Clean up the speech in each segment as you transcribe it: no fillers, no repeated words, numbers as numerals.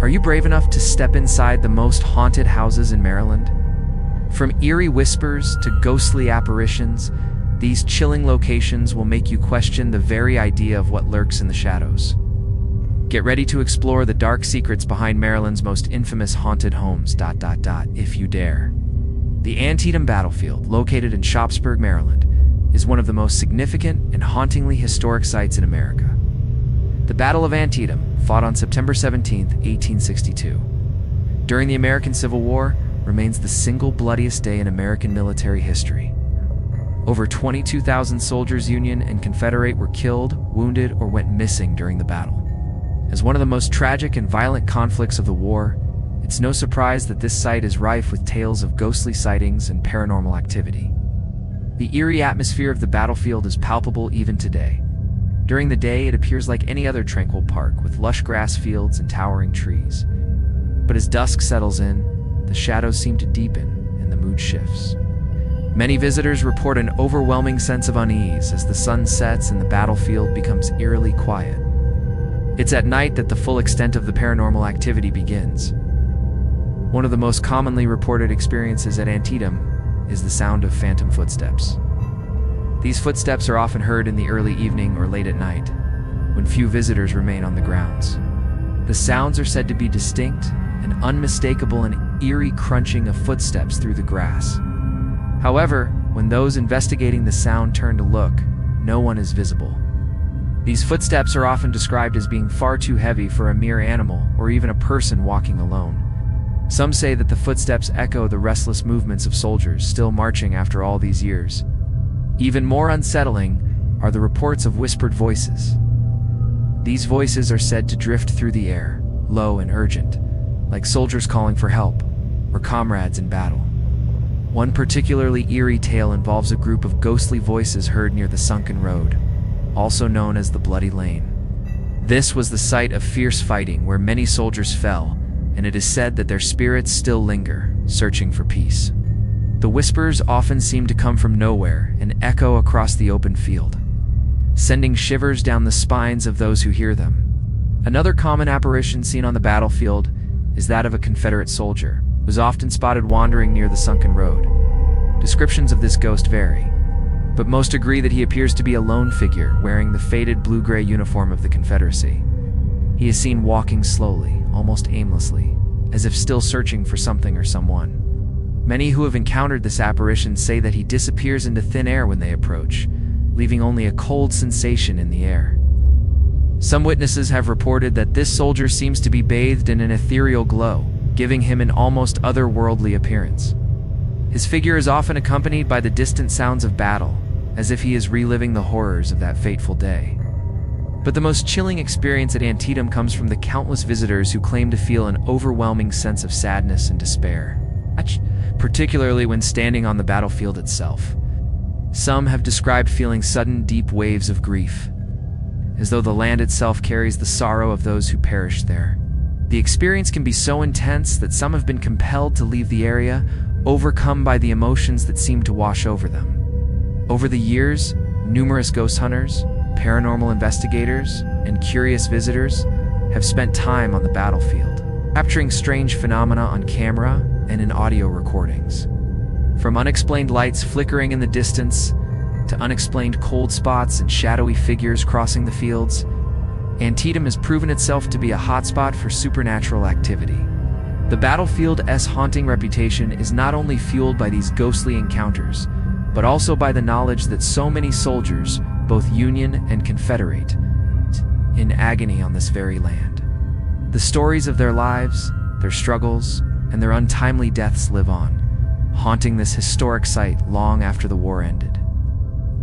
Are you brave enough to step inside the most haunted houses in Maryland? From eerie whispers to ghostly apparitions, these chilling locations will make you question the very idea of what lurks in the shadows. Get ready to explore the dark secrets behind Maryland's most infamous haunted homes, if you dare. The Antietam Battlefield, located in Shopsburg, Maryland, is one of the most significant and hauntingly historic sites in America. The Battle of Antietam, fought on September 17, 1862, during the American Civil War, remains the single bloodiest day in American military history. Over 22,000 soldiers, Union and Confederate, were killed, wounded, or went missing during the battle. As one of the most tragic and violent conflicts of the war, it's no surprise that this site is rife with tales of ghostly sightings and paranormal activity. The eerie atmosphere of the battlefield is palpable even today. During the day, it appears like any other tranquil park with lush grass fields and towering trees. But as dusk settles in, the shadows seem to deepen and the mood shifts. Many visitors report an overwhelming sense of unease as the sun sets and the battlefield becomes eerily quiet. It's at night that the full extent of the paranormal activity begins. One of the most commonly reported experiences at Antietam is the sound of phantom footsteps. These footsteps are often heard in the early evening or late at night, when few visitors remain on the grounds. The sounds are said to be distinct and unmistakable, an eerie crunching of footsteps through the grass. However, when those investigating the sound turn to look, no one is visible. These footsteps are often described as being far too heavy for a mere animal or even a person walking alone. Some say that the footsteps echo the restless movements of soldiers still marching after all these years. Even more unsettling are the reports of whispered voices. These voices are said to drift through the air, low and urgent, like soldiers calling for help or comrades in battle. One particularly eerie tale involves a group of ghostly voices heard near the sunken road, also known as the Bloody Lane. This was the site of fierce fighting where many soldiers fell, and it is said that their spirits still linger, searching for peace. The whispers often seem to come from nowhere and echo across the open field, sending shivers down the spines of those who hear them. Another common apparition seen on the battlefield is that of a Confederate soldier, who was often spotted wandering near the sunken road. Descriptions of this ghost vary, but most agree that he appears to be a lone figure wearing the faded blue-gray uniform of the Confederacy. He is seen walking slowly, almost aimlessly, as if still searching for something or someone. Many who have encountered this apparition say that he disappears into thin air when they approach, leaving only a cold sensation in the air. Some witnesses have reported that this soldier seems to be bathed in an ethereal glow, giving him an almost otherworldly appearance. His figure is often accompanied by the distant sounds of battle, as if he is reliving the horrors of that fateful day. But the most chilling experience at Antietam comes from the countless visitors who claim to feel an overwhelming sense of sadness and despair, particularly when standing on the battlefield itself. Some have described feeling sudden, deep waves of grief, as though the land itself carries the sorrow of those who perished there. The experience can be so intense that some have been compelled to leave the area, overcome by the emotions that seem to wash over them. Over the years, numerous ghost hunters, paranormal investigators, and curious visitors have spent time on the battlefield, capturing strange phenomena on camera and in audio recordings. From unexplained lights flickering in the distance to unexplained cold spots and shadowy figures crossing the fields, Antietam has proven itself to be a hotspot for supernatural activity. The battlefield's haunting reputation is not only fueled by these ghostly encounters, but also by the knowledge that so many soldiers, both Union and Confederate, in agony on this very land. The stories of their lives, their struggles, and their untimely deaths live on, haunting this historic site long after the war ended.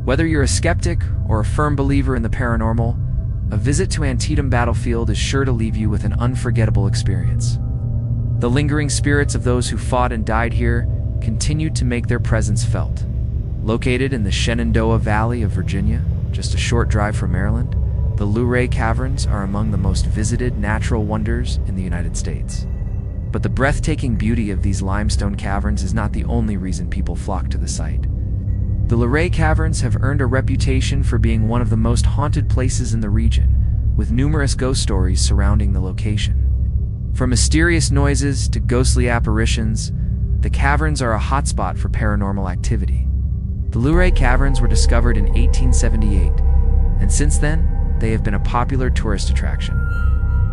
Whether you're a skeptic or a firm believer in the paranormal, a visit to Antietam Battlefield is sure to leave you with an unforgettable experience. The lingering spirits of those who fought and died here continue to make their presence felt. Located in the Shenandoah Valley of Virginia, just a short drive from Maryland, the Luray Caverns are among the most visited natural wonders in the United States. But the breathtaking beauty of these limestone caverns is not the only reason people flock to the site. The Luray Caverns have earned a reputation for being one of the most haunted places in the region, with numerous ghost stories surrounding the location. From mysterious noises to ghostly apparitions, the caverns are a hotspot for paranormal activity. The Luray Caverns were discovered in 1878, and since then, they have been a popular tourist attraction,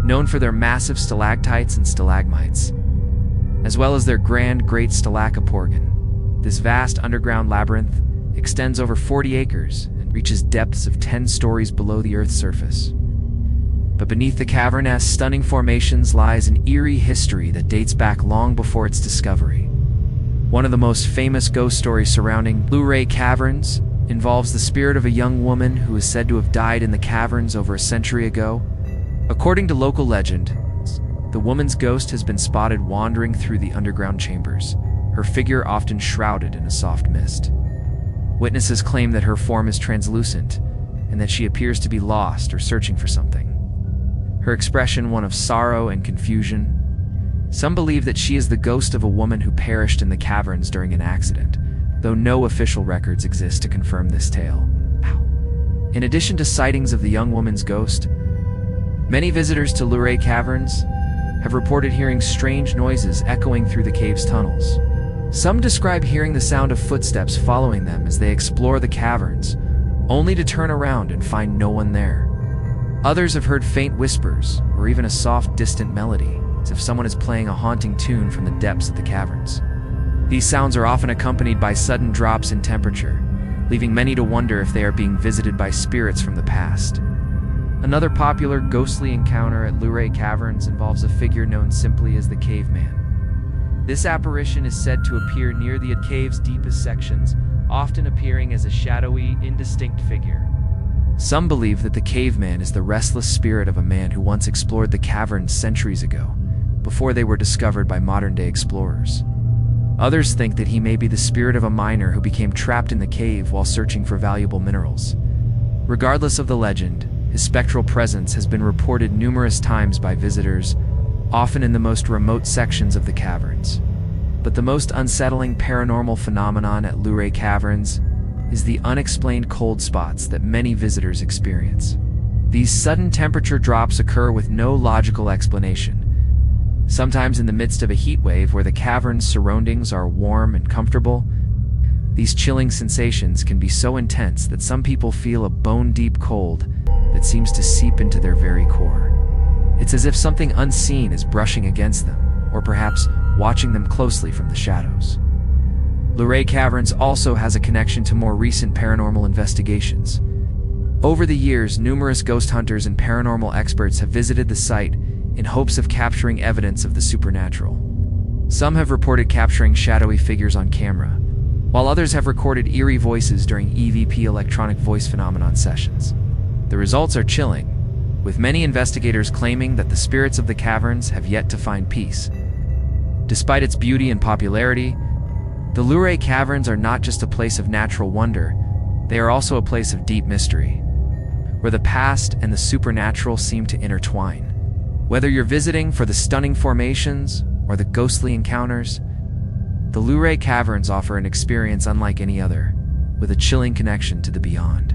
known for their massive stalactites and stalagmites, as well as their grand Great Stalacoporgan. This vast underground labyrinth extends over 40 acres and reaches depths of 10 stories below the Earth's surface. But beneath the cavernous, stunning formations lies an eerie history that dates back long before its discovery. One of the most famous ghost stories surrounding Luray Caverns involves the spirit of a young woman who is said to have died in the caverns over a century ago. According to local legend, the woman's ghost has been spotted wandering through the underground chambers, her figure often shrouded in a soft mist. Witnesses claim that her form is translucent and that she appears to be lost or searching for something, her expression one of sorrow and confusion. Some believe that she is the ghost of a woman who perished in the caverns during an accident, though no official records exist to confirm this tale. In addition to sightings of the young woman's ghost, many visitors to Luray Caverns have reported hearing strange noises echoing through the cave's tunnels. Some describe hearing the sound of footsteps following them as they explore the caverns, only to turn around and find no one there. Others have heard faint whispers, or even a soft, distant melody, as if someone is playing a haunting tune from the depths of the caverns. These sounds are often accompanied by sudden drops in temperature, leaving many to wonder if they are being visited by spirits from the past. Another popular ghostly encounter at Luray Caverns involves a figure known simply as the Caveman. This apparition is said to appear near the cave's deepest sections, often appearing as a shadowy, indistinct figure. Some believe that the caveman is the restless spirit of a man who once explored the caverns centuries ago, before they were discovered by modern-day explorers. Others think that he may be the spirit of a miner who became trapped in the cave while searching for valuable minerals. Regardless of the legend, his spectral presence has been reported numerous times by visitors, often in the most remote sections of the caverns. But the most unsettling paranormal phenomenon at Luray Caverns is the unexplained cold spots that many visitors experience. These sudden temperature drops occur with no logical explanation. Sometimes in the midst of a heat wave where the cavern's surroundings are warm and comfortable, these chilling sensations can be so intense that some people feel a bone-deep cold that seems to seep into their very core. It's as if something unseen is brushing against them, or perhaps watching them closely from the shadows. Luray Caverns also has a connection to more recent paranormal investigations. Over the years, numerous ghost hunters and paranormal experts have visited the site in hopes of capturing evidence of the supernatural. Some have reported capturing shadowy figures on camera, while others have recorded eerie voices during EVP electronic voice phenomenon sessions. The results are chilling, with many investigators claiming that the spirits of the caverns have yet to find peace. Despite its beauty and popularity, the Luray Caverns are not just a place of natural wonder, they are also a place of deep mystery, where the past and the supernatural seem to intertwine. Whether you're visiting for the stunning formations or the ghostly encounters, the Luray Caverns offer an experience unlike any other, with a chilling connection to the beyond.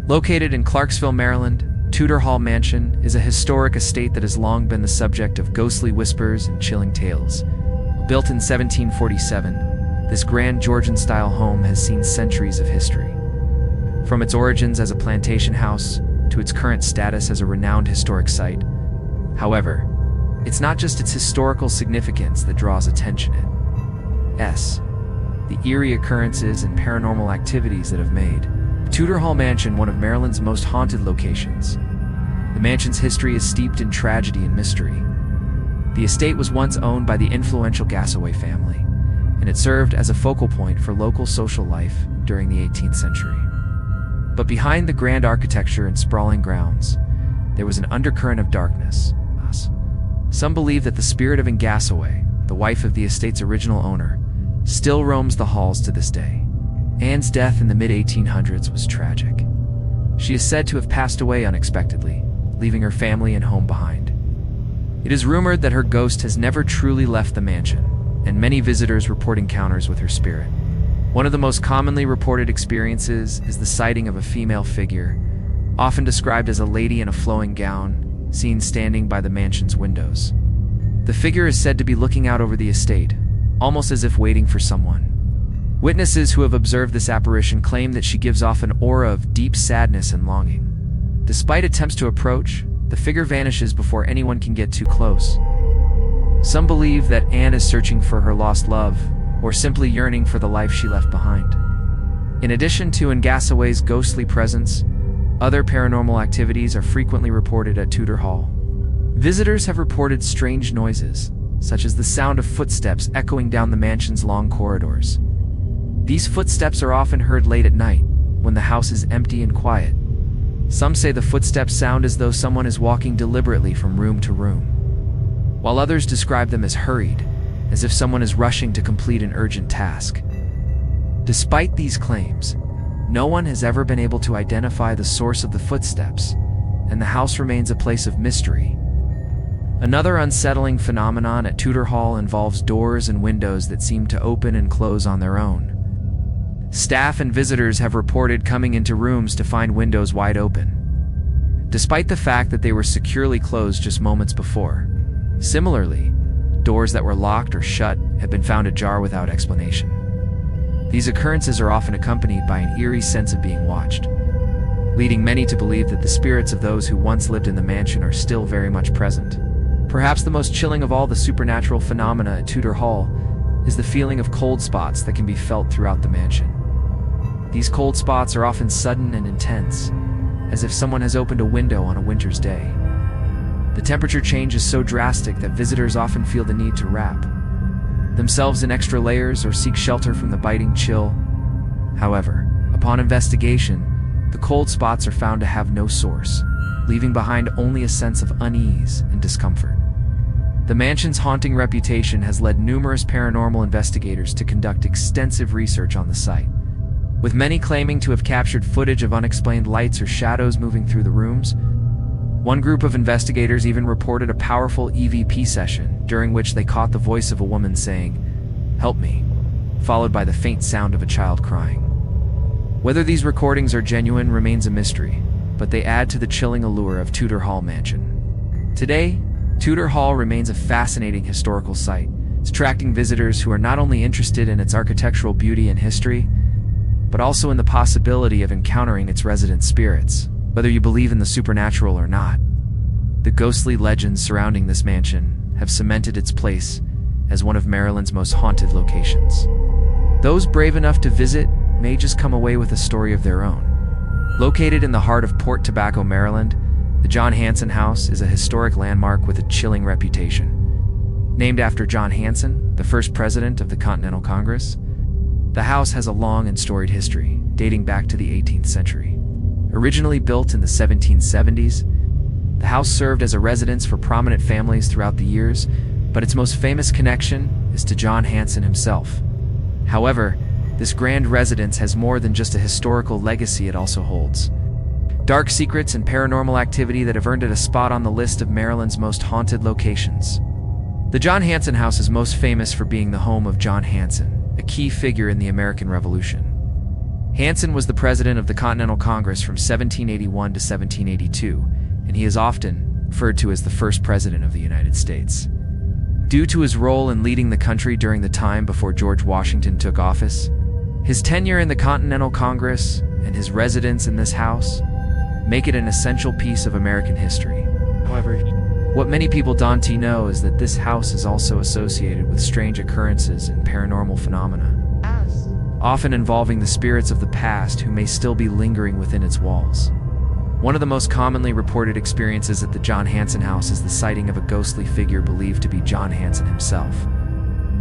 Located in Clarksville, Maryland, Tudor Hall Mansion is a historic estate that has long been the subject of ghostly whispers and chilling tales. Built in 1747, this grand Georgian-style home has seen centuries of history. From its origins as a plantation house to its current status as a renowned historic site. However, it's not just its historical significance that draws attention. It's the eerie occurrences and paranormal activities that have made Tudor Hall Mansion one of Maryland's most haunted locations. The mansion's history is steeped in tragedy and mystery. The estate was once owned by the influential Gassaway family, and it served as a focal point for local social life during the 18th century. But behind the grand architecture and sprawling grounds, there was an undercurrent of darkness. Some believe that the spirit of Anne Gassaway, the wife of the estate's original owner, still roams the halls to this day. Anne's death in the mid-1800s was tragic. She is said to have passed away unexpectedly, leaving her family and home behind. It is rumored that her ghost has never truly left the mansion, and many visitors report encounters with her spirit. One of the most commonly reported experiences is the sighting of a female figure, often described as a lady in a flowing gown, seen standing by the mansion's windows. The figure is said to be looking out over the estate, almost as if waiting for someone. Witnesses who have observed this apparition claim that she gives off an aura of deep sadness and longing. Despite attempts to approach, the figure vanishes before anyone can get too close. Some believe that Anne is searching for her lost love, or simply yearning for the life she left behind. In addition to Ngasaway's ghostly presence, other paranormal activities are frequently reported at Tudor Hall. Visitors have reported strange noises, such as the sound of footsteps echoing down the mansion's long corridors. These footsteps are often heard late at night, when the house is empty and quiet. Some say the footsteps sound as though someone is walking deliberately from room to room, while others describe them as hurried, as if someone is rushing to complete an urgent task. Despite these claims, no one has ever been able to identify the source of the footsteps, and the house remains a place of mystery. Another unsettling phenomenon at Tudor Hall involves doors and windows that seem to open and close on their own. Staff and visitors have reported coming into rooms to find windows wide open, despite the fact that they were securely closed just moments before. Similarly, doors that were locked or shut have been found ajar without explanation. These occurrences are often accompanied by an eerie sense of being watched, leading many to believe that the spirits of those who once lived in the mansion are still very much present. Perhaps the most chilling of all the supernatural phenomena at Tudor Hall is the feeling of cold spots that can be felt throughout the mansion. These cold spots are often sudden and intense, as if someone has opened a window on a winter's day. The temperature change is so drastic that visitors often feel the need to wrap themselves in extra layers or seek shelter from the biting chill. However, upon investigation, the cold spots are found to have no source, leaving behind only a sense of unease and discomfort. The mansion's haunting reputation has led numerous paranormal investigators to conduct extensive research on the site, with many claiming to have captured footage of unexplained lights or shadows moving through the rooms. One group of investigators even reported a powerful EVP session, during which they caught the voice of a woman saying, "Help me," followed by the faint sound of a child crying. Whether these recordings are genuine remains a mystery, but they add to the chilling allure of Tudor Hall Mansion. Today, Tudor Hall remains a fascinating historical site, attracting visitors who are not only interested in its architectural beauty and history, but also in the possibility of encountering its resident spirits. Whether you believe in the supernatural or not, the ghostly legends surrounding this mansion have cemented its place as one of Maryland's most haunted locations. Those brave enough to visit may just come away with a story of their own. Located in the heart of Port Tobacco, Maryland, the John Hanson House is a historic landmark with a chilling reputation. Named after John Hanson, the first president of the Continental Congress, the house has a long and storied history, dating back to the 18th century. Originally built in the 1770s, the house served as a residence for prominent families throughout the years, but its most famous connection is to John Hanson himself. However, this grand residence has more than just a historical legacy. It also holds dark secrets and paranormal activity that have earned it a spot on the list of Maryland's most haunted locations. The John Hanson House is most famous for being the home of John Hanson, a key figure in the American Revolution. Hanson was the president of the Continental Congress from 1781 to 1782, and he is often referred to as the first president of the United States. Due to his role in leading the country during the time before George Washington took office, his tenure in the Continental Congress and his residence in this house make it an essential piece of American history. However, what many people don't know is that this house is also associated with strange occurrences and paranormal phenomena, often involving the spirits of the past who may still be lingering within its walls. One of the most commonly reported experiences at the John Hanson House is the sighting of a ghostly figure believed to be John Hanson himself.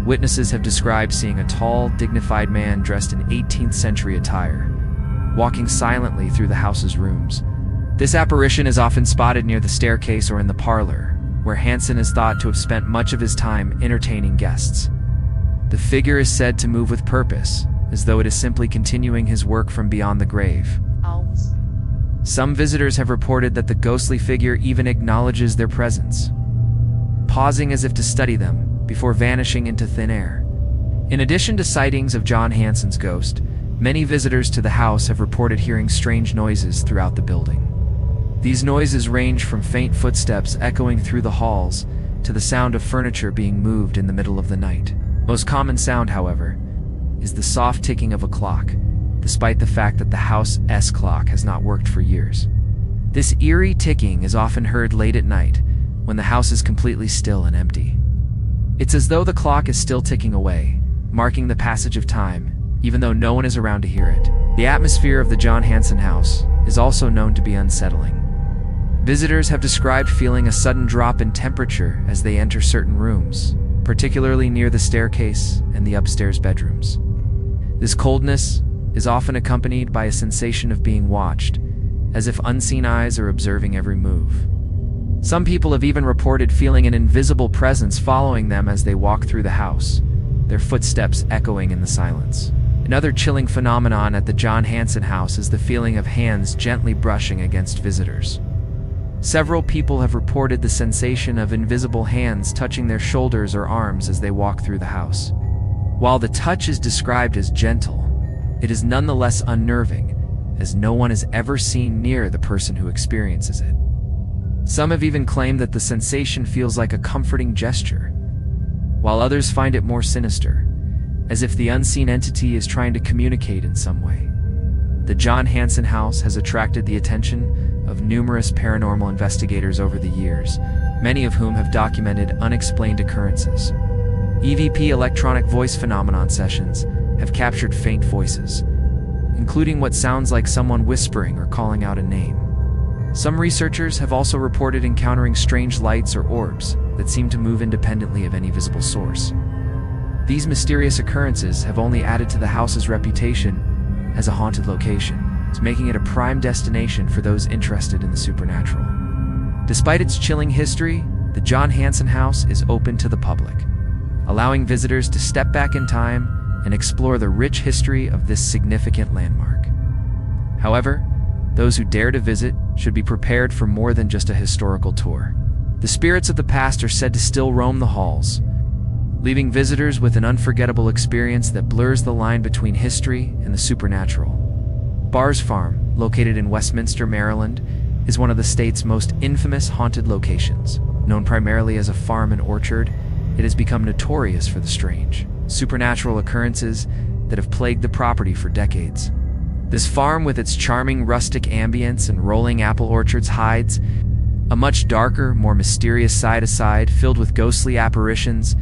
Witnesses have described seeing a tall, dignified man dressed in 18th century attire, walking silently through the house's rooms. This apparition is often spotted near the staircase or in the parlor, where Hanson is thought to have spent much of his time entertaining guests. The figure is said to move with purpose, as though it is simply continuing his work from beyond the grave. Some visitors have reported that the ghostly figure even acknowledges their presence, pausing as if to study them before vanishing into thin air. In addition to sightings of John Hanson's ghost, many visitors to the house have reported hearing strange noises throughout the building. These noises range from faint footsteps echoing through the halls to the sound of furniture being moved in the middle of the night. Most common sound, however, is the soft ticking of a clock, despite the fact that the house's clock has not worked for years. This eerie ticking is often heard late at night, when the house is completely still and empty. It's as though the clock is still ticking away, marking the passage of time, even though no one is around to hear it. The atmosphere of the John Hansen house is also known to be unsettling. Visitors have described feeling a sudden drop in temperature as they enter certain rooms, particularly near the staircase and the upstairs bedrooms. This coldness is often accompanied by a sensation of being watched, as if unseen eyes are observing every move. Some people have even reported feeling an invisible presence following them as they walk through the house, their footsteps echoing in the silence. Another chilling phenomenon at the John Hansen house is the feeling of hands gently brushing against visitors. Several people have reported the sensation of invisible hands touching their shoulders or arms as they walk through the house. While the touch is described as gentle, it is nonetheless unnerving, as no one is ever seen near the person who experiences it. Some have even claimed that the sensation feels like a comforting gesture, while others find it more sinister, as if the unseen entity is trying to communicate in some way. The John Hansen house has attracted the attention of numerous paranormal investigators over the years, many of whom have documented unexplained occurrences. EVP electronic voice phenomenon sessions have captured faint voices, including what sounds like someone whispering or calling out a name. Some researchers have also reported encountering strange lights or orbs that seem to move independently of any visible source. These mysterious occurrences have only added to the house's reputation as a haunted location, making it a prime destination for those interested in the supernatural. Despite its chilling history, the John Hansen house is open to the public, allowing visitors to step back in time and explore the rich history of this significant landmark. However, those who dare to visit should be prepared for more than just a historical tour. The spirits of the past are said to still roam the halls, leaving visitors with an unforgettable experience that blurs the line between history and the supernatural. Bars Farm, located in Westminster, Maryland, is one of the state's most infamous haunted locations. Known primarily as a farm and orchard, it has become notorious for the strange, supernatural occurrences that have plagued the property for decades. This farm, with its charming rustic ambience and rolling apple orchards, hides a much darker, more mysterious side filled with ghostly apparitions,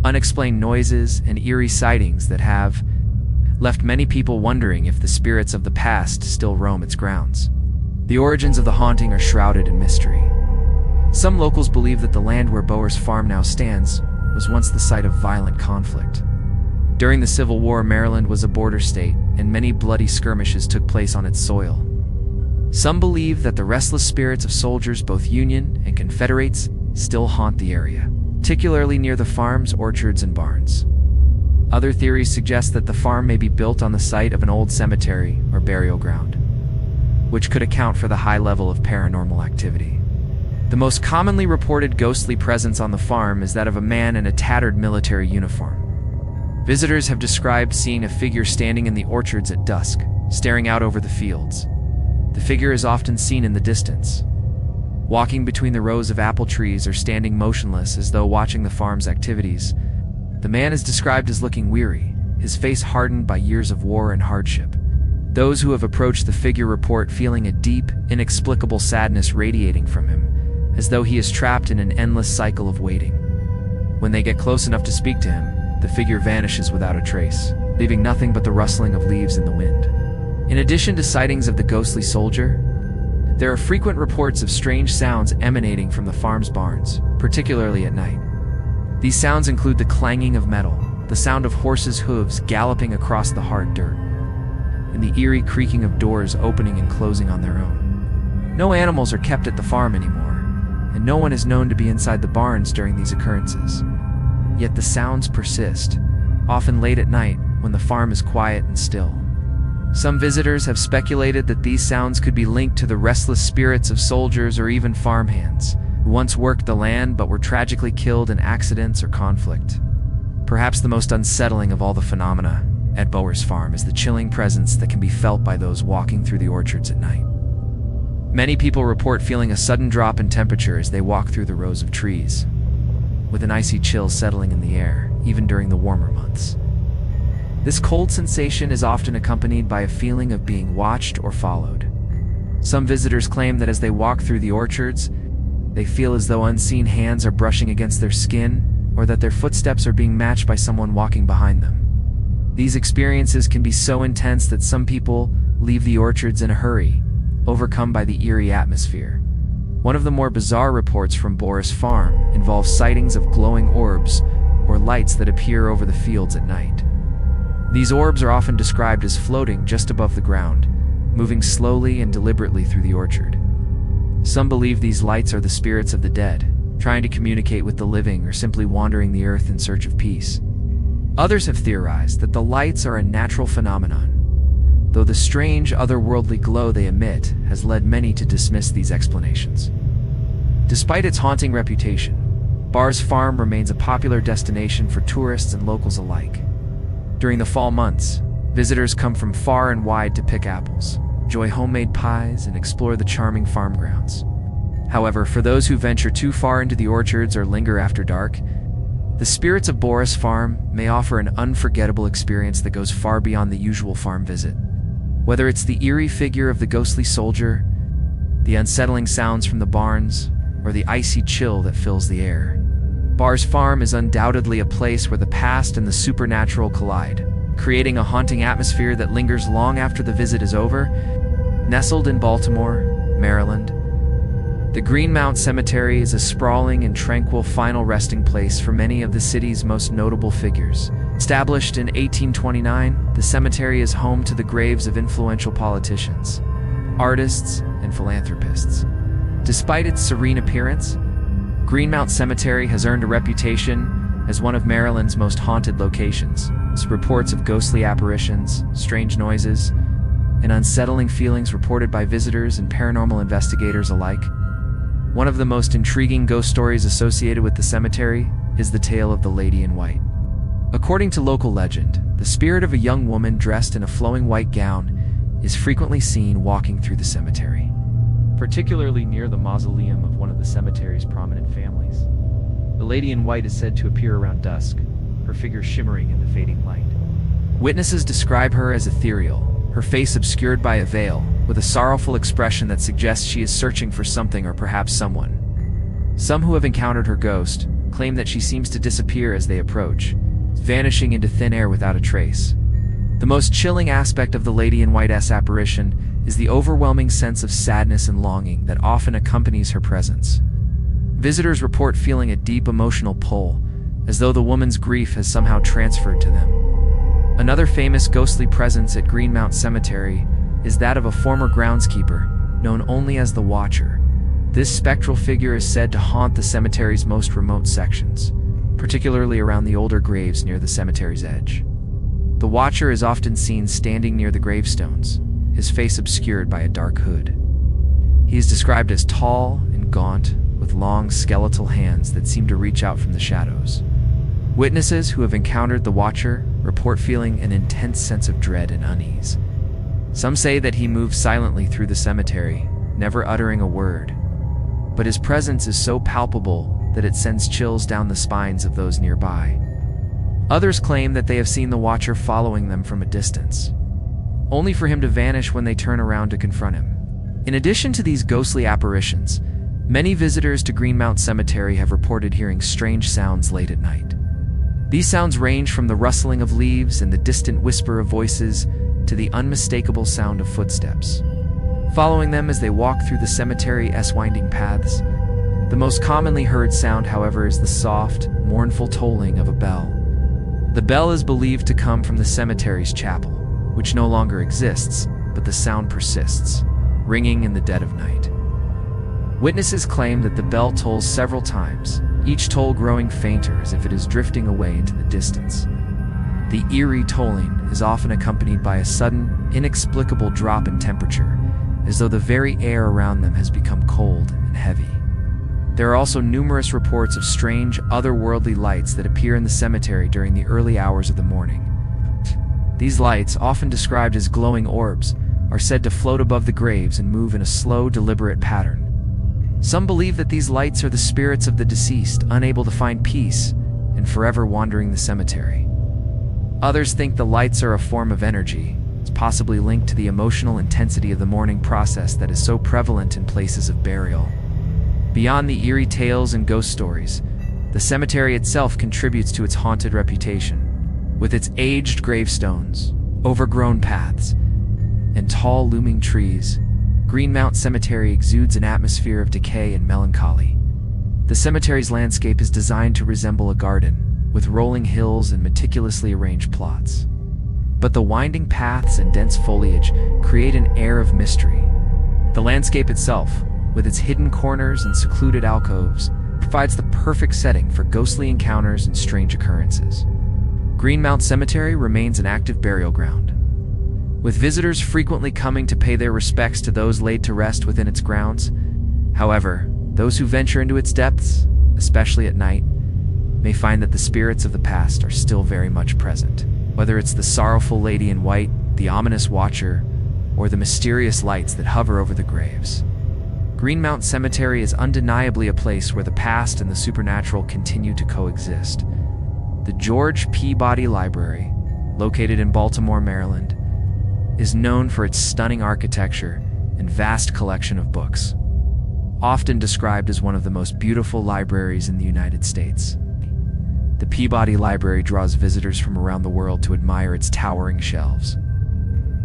unexplained noises, and eerie sightings that have left many people wondering if the spirits of the past still roam its grounds. The origins of the haunting are shrouded in mystery. Some locals believe that the land where Bowers Farm now stands was once the site of violent conflict. During the Civil War, Maryland was a border state, and many bloody skirmishes took place on its soil. Some believe that the restless spirits of soldiers, both Union and Confederates, still haunt the area, particularly near the farms, orchards, and barns. Other theories suggest that the farm may be built on the site of an old cemetery or burial ground, which could account for the high level of paranormal activity. The most commonly reported ghostly presence on the farm is that of a man in a tattered military uniform. Visitors have described seeing a figure standing in the orchards at dusk, staring out over the fields. The figure is often seen in the distance, walking between the rows of apple trees or standing motionless as though watching the farm's activities. The man is described as looking weary, his face hardened by years of war and hardship. Those who have approached the figure report feeling a deep, inexplicable sadness radiating from him, as though he is trapped in an endless cycle of waiting. When they get close enough to speak to him, the figure vanishes without a trace, leaving nothing but the rustling of leaves in the wind. In addition to sightings of the ghostly soldier, there are frequent reports of strange sounds emanating from the farm's barns, particularly at night. These sounds include the clanging of metal, the sound of horses' hooves galloping across the hard dirt, and the eerie creaking of doors opening and closing on their own. No animals are kept at the farm anymore, and no one is known to be inside the barns during these occurrences. Yet the sounds persist, often late at night when the farm is quiet and still. Some visitors have speculated that these sounds could be linked to the restless spirits of soldiers or even farmhands who once worked the land but were tragically killed in accidents or conflict. Perhaps the most unsettling of all the phenomena at Bowers Farm is the chilling presence that can be felt by those walking through the orchards at night. Many people report feeling a sudden drop in temperature as they walk through the rows of trees. with an icy chill settling in the air, even during the warmer months. This cold sensation is often accompanied by a feeling of being watched or followed. Some visitors claim that as they walk through the orchards, they feel as though unseen hands are brushing against their skin, or that their footsteps are being matched by someone walking behind them. These experiences can be so intense that some people leave the orchards in a hurry, overcome by the eerie atmosphere. One of the more bizarre reports from Boris Farm involves sightings of glowing orbs or lights that appear over the fields at night. These orbs are often described as floating just above the ground, moving slowly and deliberately through the orchard. Some believe these lights are the spirits of the dead, trying to communicate with the living or simply wandering the earth in search of peace. Others have theorized that the lights are a natural phenomenon, though the strange, otherworldly glow they emit has led many to dismiss these explanations. Despite its haunting reputation, Boris Farm remains a popular destination for tourists and locals alike. During the fall months, visitors come from far and wide to pick apples, enjoy homemade pies, and explore the charming farm grounds. However, for those who venture too far into the orchards or linger after dark, the spirits of Boris Farm may offer an unforgettable experience that goes far beyond the usual farm visit. Whether it's the eerie figure of the ghostly soldier, the unsettling sounds from the barns, or the icy chill that fills the air, Boris Farm is undoubtedly a place where the past and the supernatural collide, creating a haunting atmosphere that lingers long after the visit is over. Nestled in Baltimore, Maryland, the Greenmount Cemetery is a sprawling and tranquil final resting place for many of the city's most notable figures. Established in 1829, the cemetery is home to the graves of influential politicians, artists, and philanthropists. Despite its serene appearance, Greenmount Cemetery has earned a reputation as one of Maryland's most haunted locations. Reports of ghostly apparitions, strange noises, and unsettling feelings reported by visitors and paranormal investigators alike. One of the most intriguing ghost stories associated with the cemetery is the tale of the Lady in White. According to local legend, the spirit of a young woman dressed in a flowing white gown is frequently seen walking through the cemetery, particularly near the mausoleum of one of the cemetery's prominent families. The Lady in White is said to appear around dusk, her figure shimmering in the fading light. Witnesses describe her as ethereal, her face obscured by a veil, with a sorrowful expression that suggests she is searching for something or perhaps someone. Some who have encountered her ghost claim that she seems to disappear as they approach, vanishing into thin air without a trace. The most chilling aspect of the Lady in White's apparition is the overwhelming sense of sadness and longing that often accompanies her presence. Visitors report feeling a deep emotional pull, as though the woman's grief has somehow transferred to them. Another famous ghostly presence at Greenmount Cemetery is that of a former groundskeeper, known only as the Watcher. This spectral figure is said to haunt the cemetery's most remote sections, particularly around the older graves near the cemetery's edge. The Watcher is often seen standing near the gravestones, his face obscured by a dark hood. He is described as tall and gaunt, with long skeletal hands that seem to reach out from the shadows. Witnesses who have encountered the Watcher report feeling an intense sense of dread and unease. Some say that he moves silently through the cemetery, never uttering a word, but his presence is so palpable that it sends chills down the spines of those nearby. Others claim that they have seen the Watcher following them from a distance, only for him to vanish when they turn around to confront him. In addition to these ghostly apparitions, many visitors to Greenmount Cemetery have reported hearing strange sounds late at night. These sounds range from the rustling of leaves and the distant whisper of voices to the unmistakable sound of footsteps, following them as they walk through the cemetery's winding paths. The most commonly heard sound, however, is the soft, mournful tolling of a bell. The bell is believed to come from the cemetery's chapel, which no longer exists, but the sound persists, ringing in the dead of night. Witnesses claim that the bell tolls several times, each toll growing fainter as if it is drifting away into the distance. The eerie tolling is often accompanied by a sudden, inexplicable drop in temperature, as though the very air around them has become cold and heavy. There are also numerous reports of strange, otherworldly lights that appear in the cemetery during the early hours of the morning. These lights, often described as glowing orbs, are said to float above the graves and move in a slow, deliberate pattern. Some believe that these lights are the spirits of the deceased, unable to find peace and forever wandering the cemetery. Others think the lights are a form of energy, possibly linked to the emotional intensity of the mourning process that is so prevalent in places of burial. Beyond the eerie tales and ghost stories, the cemetery itself contributes to its haunted reputation. With its aged gravestones, overgrown paths, and tall looming trees, Greenmount Cemetery exudes an atmosphere of decay and melancholy. The cemetery's landscape is designed to resemble a garden, with rolling hills and meticulously arranged plots. But the winding paths and dense foliage create an air of mystery. The landscape itself, with its hidden corners and secluded alcoves, provides the perfect setting for ghostly encounters and strange occurrences. Greenmount Cemetery remains an active burial ground, with visitors frequently coming to pay their respects to those laid to rest within its grounds. However, those who venture into its depths, especially at night, may find that the spirits of the past are still very much present. Whether it's the sorrowful lady in white, the ominous watcher, or the mysterious lights that hover over the graves, Greenmount Cemetery is undeniably a place where the past and the supernatural continue to coexist. The George Peabody Library, located in Baltimore, Maryland, is known for its stunning architecture and vast collection of books, often described as one of the most beautiful libraries in the United States. The Peabody Library draws visitors from around the world to admire its towering shelves,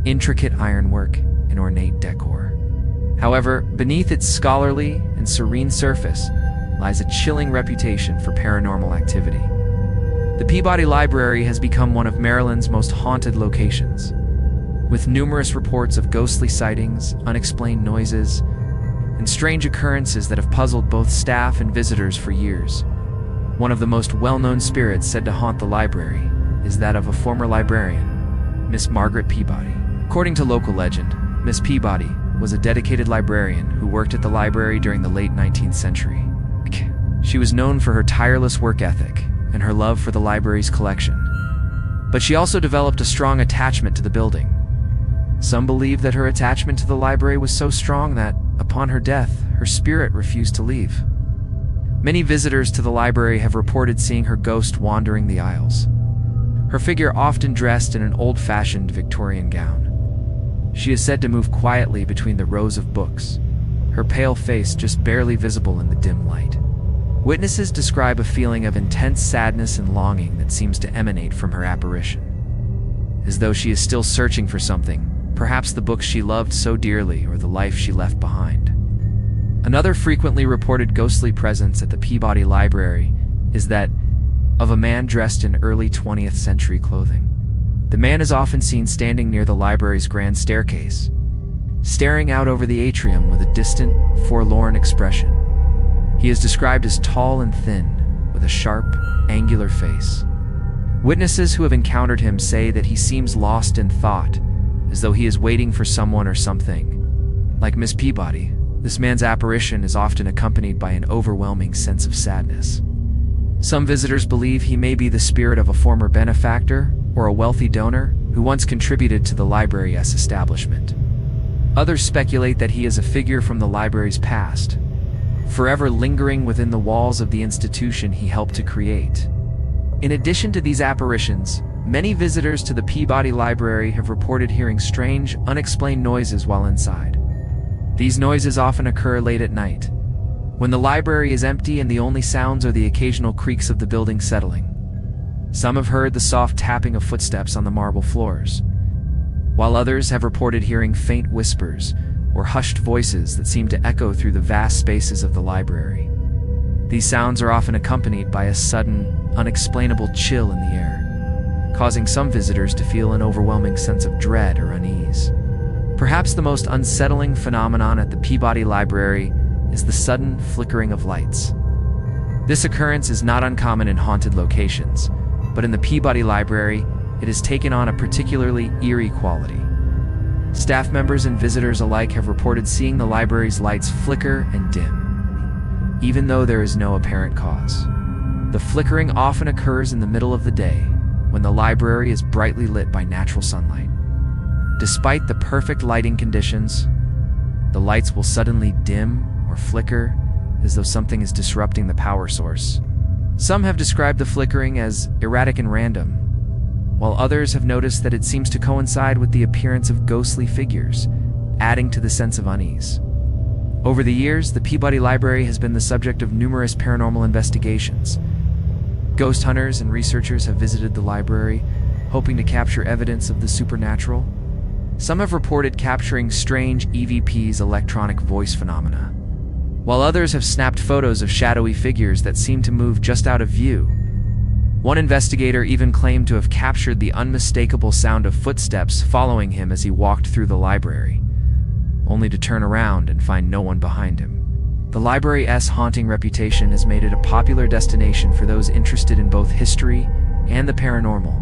intricate ironwork, and ornate decor. However, beneath its scholarly and serene surface lies a chilling reputation for paranormal activity. The Peabody Library has become one of Maryland's most haunted locations, with numerous reports of ghostly sightings, unexplained noises, and strange occurrences that have puzzled both staff and visitors for years. One of the most well-known spirits said to haunt the library is that of a former librarian, Miss Margaret Peabody. According to local legend, Miss Peabody was a dedicated librarian who worked at the library during the late 19th century. She was known for her tireless work ethic and her love for the library's collection, but she also developed a strong attachment to the building. Some believe that her attachment to the library was so strong that, upon her death, her spirit refused to leave. Many visitors to the library have reported seeing her ghost wandering the aisles, her figure often dressed in an old-fashioned Victorian gown. She is said to move quietly between the rows of books, her pale face just barely visible in the dim light. Witnesses describe a feeling of intense sadness and longing that seems to emanate from her apparition, as though she is still searching for something, perhaps the books she loved so dearly or the life she left behind. Another frequently reported ghostly presence at the Peabody Library is that of a man dressed in early 20th century clothing. The man is often seen standing near the library's grand staircase, staring out over the atrium with a distant, forlorn expression. He is described as tall and thin, with a sharp, angular face. Witnesses who have encountered him say that he seems lost in thought, as though he is waiting for someone or something. Like Miss Peabody, this man's apparition is often accompanied by an overwhelming sense of sadness. Some visitors believe he may be the spirit of a former benefactor or a wealthy donor who once contributed to the library's establishment. Others speculate that he is a figure from the library's past, forever lingering within the walls of the institution he helped to create. In addition to these apparitions, many visitors to the Peabody Library have reported hearing strange, unexplained noises while inside. These noises often occur late at night, when the library is empty and the only sounds are the occasional creaks of the building settling. Some have heard the soft tapping of footsteps on the marble floors, while others have reported hearing faint whispers or hushed voices that seem to echo through the vast spaces of the library. These sounds are often accompanied by a sudden, unexplainable chill in the air, causing some visitors to feel an overwhelming sense of dread or unease. Perhaps the most unsettling phenomenon at the Peabody Library is the sudden flickering of lights. This occurrence is not uncommon in haunted locations, but in the Peabody Library, it has taken on a particularly eerie quality. Staff members and visitors alike have reported seeing the library's lights flicker and dim, even though there is no apparent cause. The flickering often occurs in the middle of the day, when the library is brightly lit by natural sunlight. Despite the perfect lighting conditions, the lights will suddenly dim or flicker, as though something is disrupting the power source. Some have described the flickering as erratic and random, while others have noticed that it seems to coincide with the appearance of ghostly figures, adding to the sense of unease. Over the years, the Peabody Library has been the subject of numerous paranormal investigations. Ghost hunters and researchers have visited the library, hoping to capture evidence of the supernatural. Some have reported capturing strange EVP's electronic voice phenomena, while others have snapped photos of shadowy figures that seem to move just out of view. One investigator even claimed to have captured the unmistakable sound of footsteps following him as he walked through the library, only to turn around and find no one behind him. The library's haunting reputation has made it a popular destination for those interested in both history and the paranormal.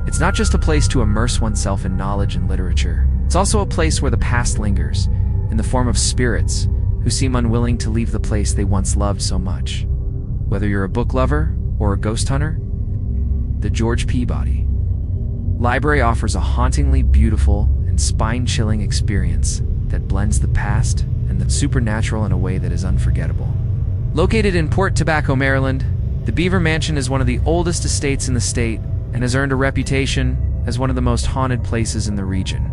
It's not just a place to immerse oneself in knowledge and literature. It's also a place where the past lingers, in the form of spirits who seem unwilling to leave the place they once loved so much. Whether you're a book lover or a ghost hunter, the George Peabody Library offers a hauntingly beautiful and spine-chilling experience that blends the past and the supernatural in a way that is unforgettable. Located in Port Tobacco, Maryland, the Beaver Mansion is one of the oldest estates in the state and has earned a reputation as one of the most haunted places in the region.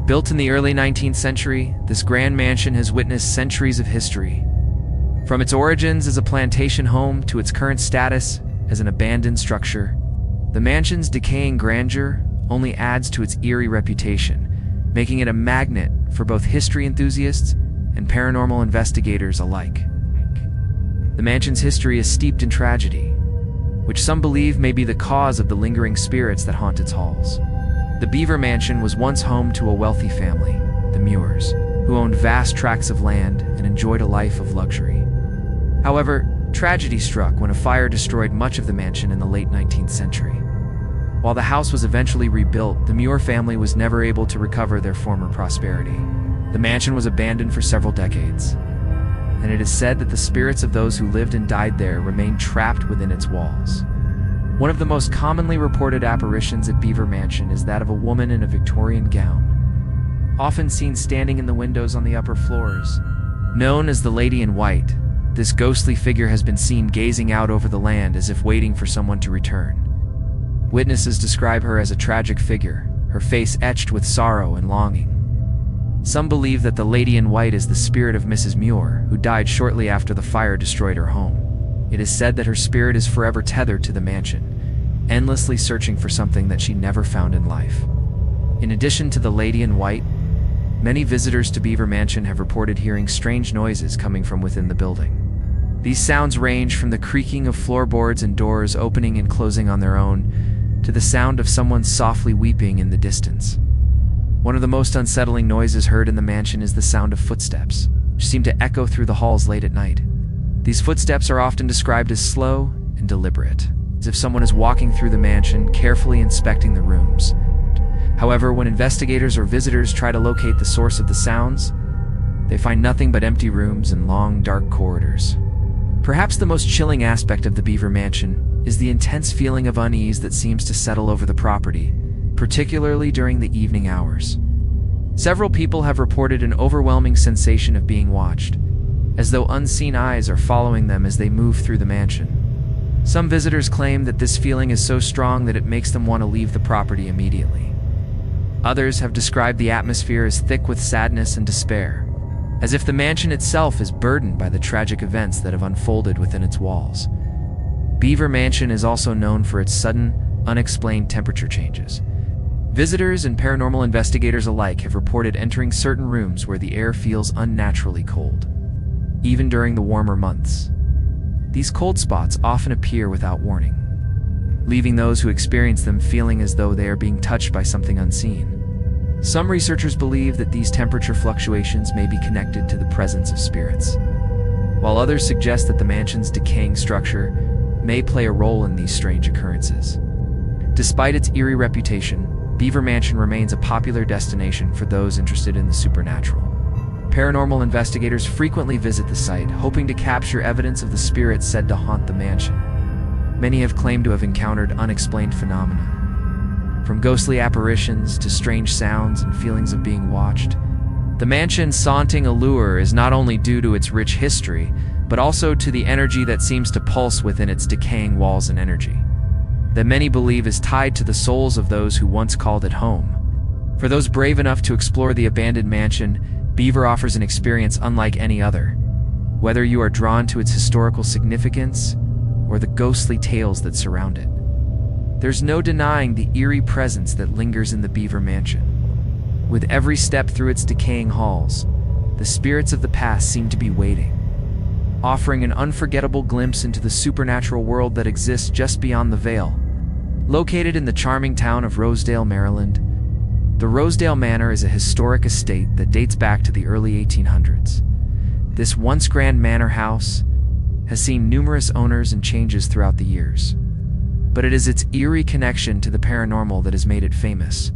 Built in the early 19th century, this grand mansion has witnessed centuries of history. From its origins as a plantation home to its current status as an abandoned structure, the mansion's decaying grandeur only adds to its eerie reputation, making it a magnet for both history enthusiasts and paranormal investigators alike. The mansion's history is steeped in tragedy, which some believe may be the cause of the lingering spirits that haunt its halls. The Beaver Mansion was once home to a wealthy family, the Muirs, who owned vast tracts of land and enjoyed a life of luxury. However, tragedy struck when a fire destroyed much of the mansion in the late 19th century. While the house was eventually rebuilt, the Muir family was never able to recover their former prosperity. The mansion was abandoned for several decades, and it is said that the spirits of those who lived and died there remain trapped within its walls. One of the most commonly reported apparitions at Beaver Mansion is that of a woman in a Victorian gown, often seen standing in the windows on the upper floors. Known as the Lady in White, this ghostly figure has been seen gazing out over the land as if waiting for someone to return. Witnesses describe her as a tragic figure, her face etched with sorrow and longing. Some believe that the Lady in White is the spirit of Mrs. Muir, who died shortly after the fire destroyed her home. It is said that her spirit is forever tethered to the mansion, endlessly searching for something that she never found in life. In addition to the Lady in White, many visitors to Beaver Mansion have reported hearing strange noises coming from within the building. These sounds range from the creaking of floorboards and doors opening and closing on their own, to the sound of someone softly weeping in the distance. One of the most unsettling noises heard in the mansion is the sound of footsteps, which seem to echo through the halls late at night. These footsteps are often described as slow and deliberate, as if someone is walking through the mansion, carefully inspecting the rooms. However, when investigators or visitors try to locate the source of the sounds, they find nothing but empty rooms and long, dark corridors. Perhaps the most chilling aspect of the Beaver Mansion is the intense feeling of unease that seems to settle over the property, particularly during the evening hours. Several people have reported an overwhelming sensation of being watched, as though unseen eyes are following them as they move through the mansion. Some visitors claim that this feeling is so strong that it makes them want to leave the property immediately. Others have described the atmosphere as thick with sadness and despair, as if the mansion itself is burdened by the tragic events that have unfolded within its walls. Beaver Mansion is also known for its sudden, unexplained temperature changes. Visitors and paranormal investigators alike have reported entering certain rooms where the air feels unnaturally cold, even during the warmer months. These cold spots often appear without warning, leaving those who experience them feeling as though they are being touched by something unseen. Some researchers believe that these temperature fluctuations may be connected to the presence of spirits, while others suggest that the mansion's decaying structure may play a role in these strange occurrences. Despite its eerie reputation, Beaver Mansion remains a popular destination for those interested in the supernatural. Paranormal investigators frequently visit the site, hoping to capture evidence of the spirits said to haunt the mansion. Many have claimed to have encountered unexplained phenomena, from ghostly apparitions to strange sounds and feelings of being watched. The mansion's haunting allure is not only due to its rich history, but also to the energy that seems to pulse within its decaying walls and energy, that many believe is tied to the souls of those who once called it home. For those brave enough to explore the abandoned mansion, Beaver offers an experience unlike any other. Whether you are drawn to its historical significance or the ghostly tales that surround it, there's no denying the eerie presence that lingers in the Beaver Mansion. With every step through its decaying halls, the spirits of the past seem to be waiting, offering an unforgettable glimpse into the supernatural world that exists just beyond the veil. Located in the charming town of Rosedale, Maryland, the Rosedale Manor is a historic estate that dates back to the early 1800s. This once grand manor house has seen numerous owners and changes throughout the years, but it is its eerie connection to the paranormal that has made it famous.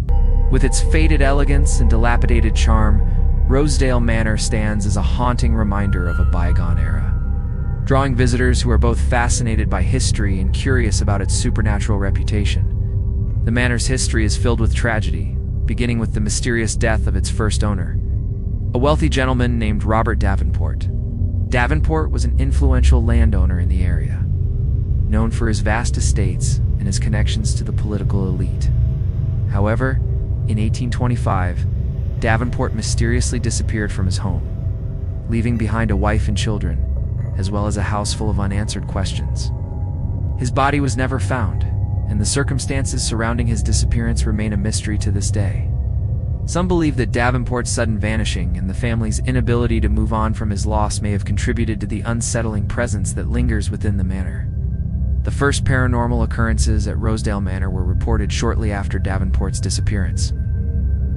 With its faded elegance and dilapidated charm, Rosedale Manor stands as a haunting reminder of a bygone era, drawing visitors who are both fascinated by history and curious about its supernatural reputation. The manor's history is filled with tragedy, beginning with the mysterious death of its first owner, a wealthy gentleman named Robert Davenport. Davenport was an influential landowner in the area, known for his vast estates and his connections to the political elite. However, in 1825, Davenport mysteriously disappeared from his home, leaving behind a wife and children, as well as a house full of unanswered questions. His body was never found, and the circumstances surrounding his disappearance remain a mystery to this day. Some believe that Davenport's sudden vanishing and the family's inability to move on from his loss may have contributed to the unsettling presence that lingers within the manor. The first paranormal occurrences at Rosedale Manor were reported shortly after Davenport's disappearance.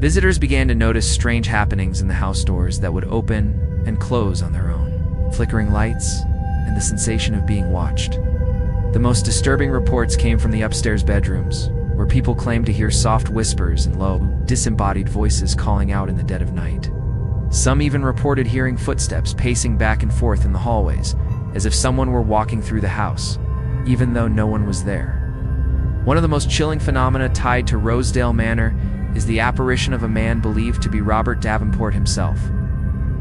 Visitors began to notice strange happenings in the house doors that would open and close on their own, flickering lights, and the sensation of being watched. The most disturbing reports came from the upstairs bedrooms, where people claimed to hear soft whispers and low, disembodied voices calling out in the dead of night. Some even reported hearing footsteps pacing back and forth in the hallways, as if someone were walking through the house, even though no one was there. One of the most chilling phenomena tied to Rosedale Manor is the apparition of a man believed to be Robert Davenport himself.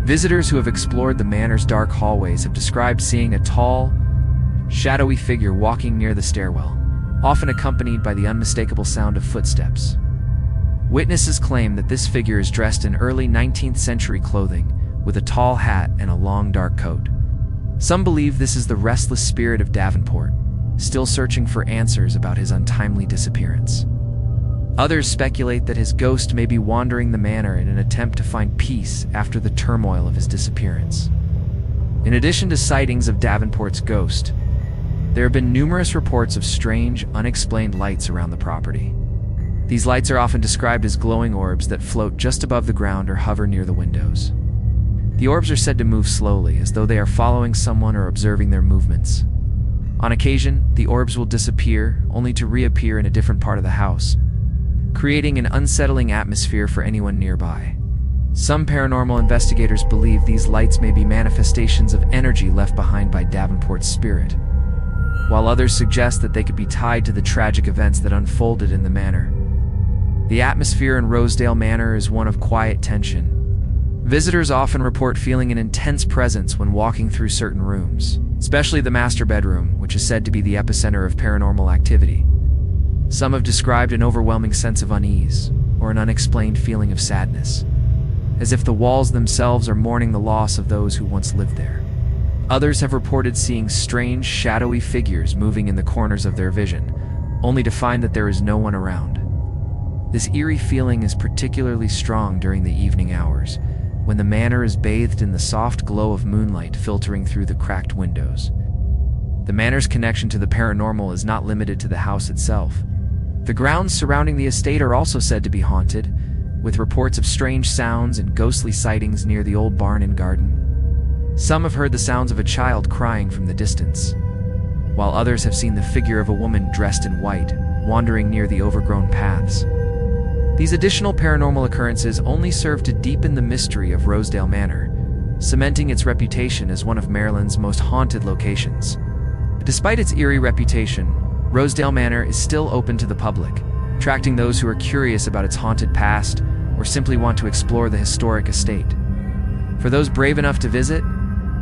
Visitors who have explored the manor's dark hallways have described seeing a tall, shadowy figure walking near the stairwell, often accompanied by the unmistakable sound of footsteps. Witnesses claim that this figure is dressed in early 19th century clothing, with a tall hat and a long dark coat. Some believe this is the restless spirit of Davenport, still searching for answers about his untimely disappearance. Others speculate that his ghost may be wandering the manor in an attempt to find peace after the turmoil of his disappearance. In addition to sightings of Davenport's ghost, there have been numerous reports of strange, unexplained lights around the property. These lights are often described as glowing orbs that float just above the ground or hover near the windows. The orbs are said to move slowly, as though they are following someone or observing their movements. On occasion, the orbs will disappear, only to reappear in a different part of the house, creating an unsettling atmosphere for anyone nearby. Some paranormal investigators believe these lights may be manifestations of energy left behind by Davenport's spirit, while others suggest that they could be tied to the tragic events that unfolded in the manor. The atmosphere in Rosedale Manor is one of quiet tension. Visitors often report feeling an intense presence when walking through certain rooms, especially the master bedroom, which is said to be the epicenter of paranormal activity. Some have described an overwhelming sense of unease, or an unexplained feeling of sadness, as if the walls themselves are mourning the loss of those who once lived there. Others have reported seeing strange, shadowy figures moving in the corners of their vision, only to find that there is no one around. This eerie feeling is particularly strong during the evening hours, when the manor is bathed in the soft glow of moonlight filtering through the cracked windows. The manor's connection to the paranormal is not limited to the house itself. The grounds surrounding the estate are also said to be haunted, with reports of strange sounds and ghostly sightings near the old barn and garden. Some have heard the sounds of a child crying from the distance, while others have seen the figure of a woman dressed in white, wandering near the overgrown paths. These additional paranormal occurrences only serve to deepen the mystery of Rosedale Manor, cementing its reputation as one of Maryland's most haunted locations. Despite its eerie reputation, Rosedale Manor is still open to the public, attracting those who are curious about its haunted past or simply want to explore the historic estate. For those brave enough to visit,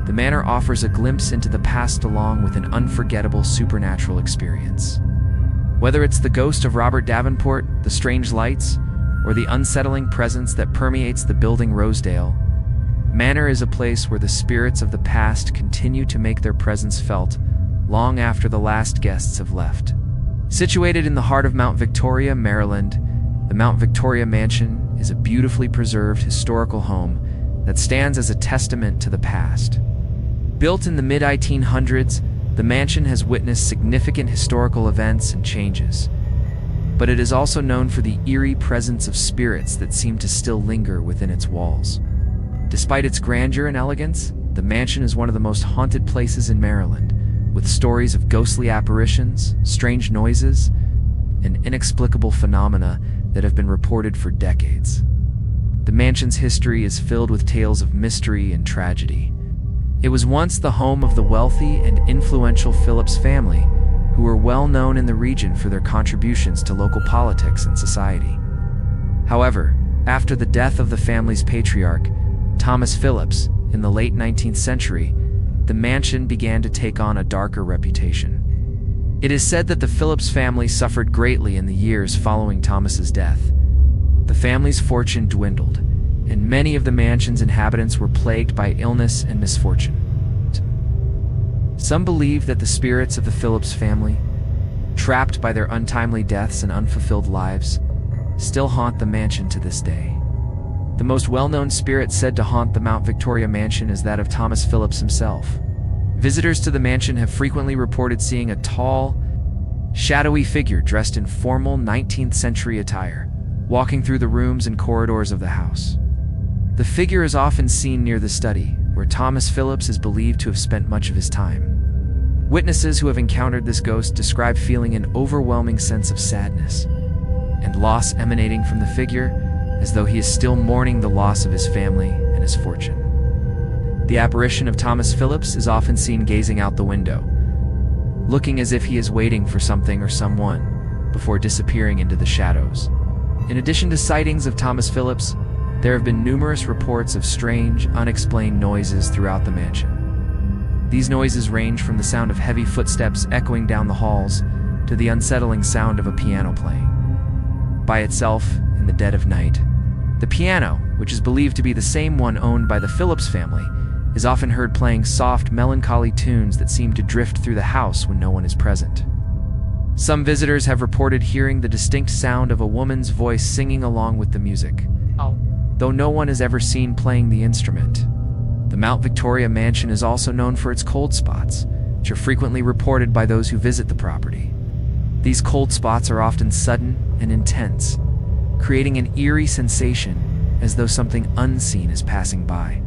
the manor offers a glimpse into the past along with an unforgettable supernatural experience. Whether it's the ghost of Robert Davenport, the strange lights, or the unsettling presence that permeates the building Rosedale, Manor is a place where the spirits of the past continue to make their presence felt long after the last guests have left. Situated in the heart of Mount Victoria, Maryland, the Mount Victoria Mansion is a beautifully preserved historical home that stands as a testament to the past. Built in the mid-1800s, the mansion has witnessed significant historical events and changes, but it is also known for the eerie presence of spirits that seem to still linger within its walls. Despite its grandeur and elegance, the mansion is one of the most haunted places in Maryland, with stories of ghostly apparitions, strange noises, and inexplicable phenomena that have been reported for decades. The mansion's history is filled with tales of mystery and tragedy. It was once the home of the wealthy and influential Phillips family, who were well known in the region for their contributions to local politics and society. However, after the death of the family's patriarch, Thomas Phillips, in the late 19th century, the mansion began to take on a darker reputation. It is said that the Phillips family suffered greatly in the years following Thomas's death. The family's fortune dwindled, and many of the mansion's inhabitants were plagued by illness and misfortune. Some believe that the spirits of the Phillips family, trapped by their untimely deaths and unfulfilled lives, still haunt the mansion to this day. The most well-known spirit said to haunt the Mount Victoria Mansion is that of Thomas Phillips himself. Visitors to the mansion have frequently reported seeing a tall, shadowy figure dressed in formal 19th century attire, walking through the rooms and corridors of the house. The figure is often seen near the study, where Thomas Phillips is believed to have spent much of his time. Witnesses who have encountered this ghost describe feeling an overwhelming sense of sadness and loss emanating from the figure, as though he is still mourning the loss of his family and his fortune. The apparition of Thomas Phillips is often seen gazing out the window, looking as if he is waiting for something or someone, before disappearing into the shadows. In addition to sightings of Thomas Phillips, there have been numerous reports of strange, unexplained noises throughout the mansion. These noises range from the sound of heavy footsteps echoing down the halls to the unsettling sound of a piano playing by itself in the dead of night. The piano, which is believed to be the same one owned by the Phillips family, is often heard playing soft, melancholy tunes that seem to drift through the house when no one is present. Some visitors have reported hearing the distinct sound of a woman's voice singing along with the music, though no one is ever seen playing the instrument. The Mount Victoria Mansion is also known for its cold spots, which are frequently reported by those who visit the property. These cold spots are often sudden and intense, creating an eerie sensation as though something unseen is passing by.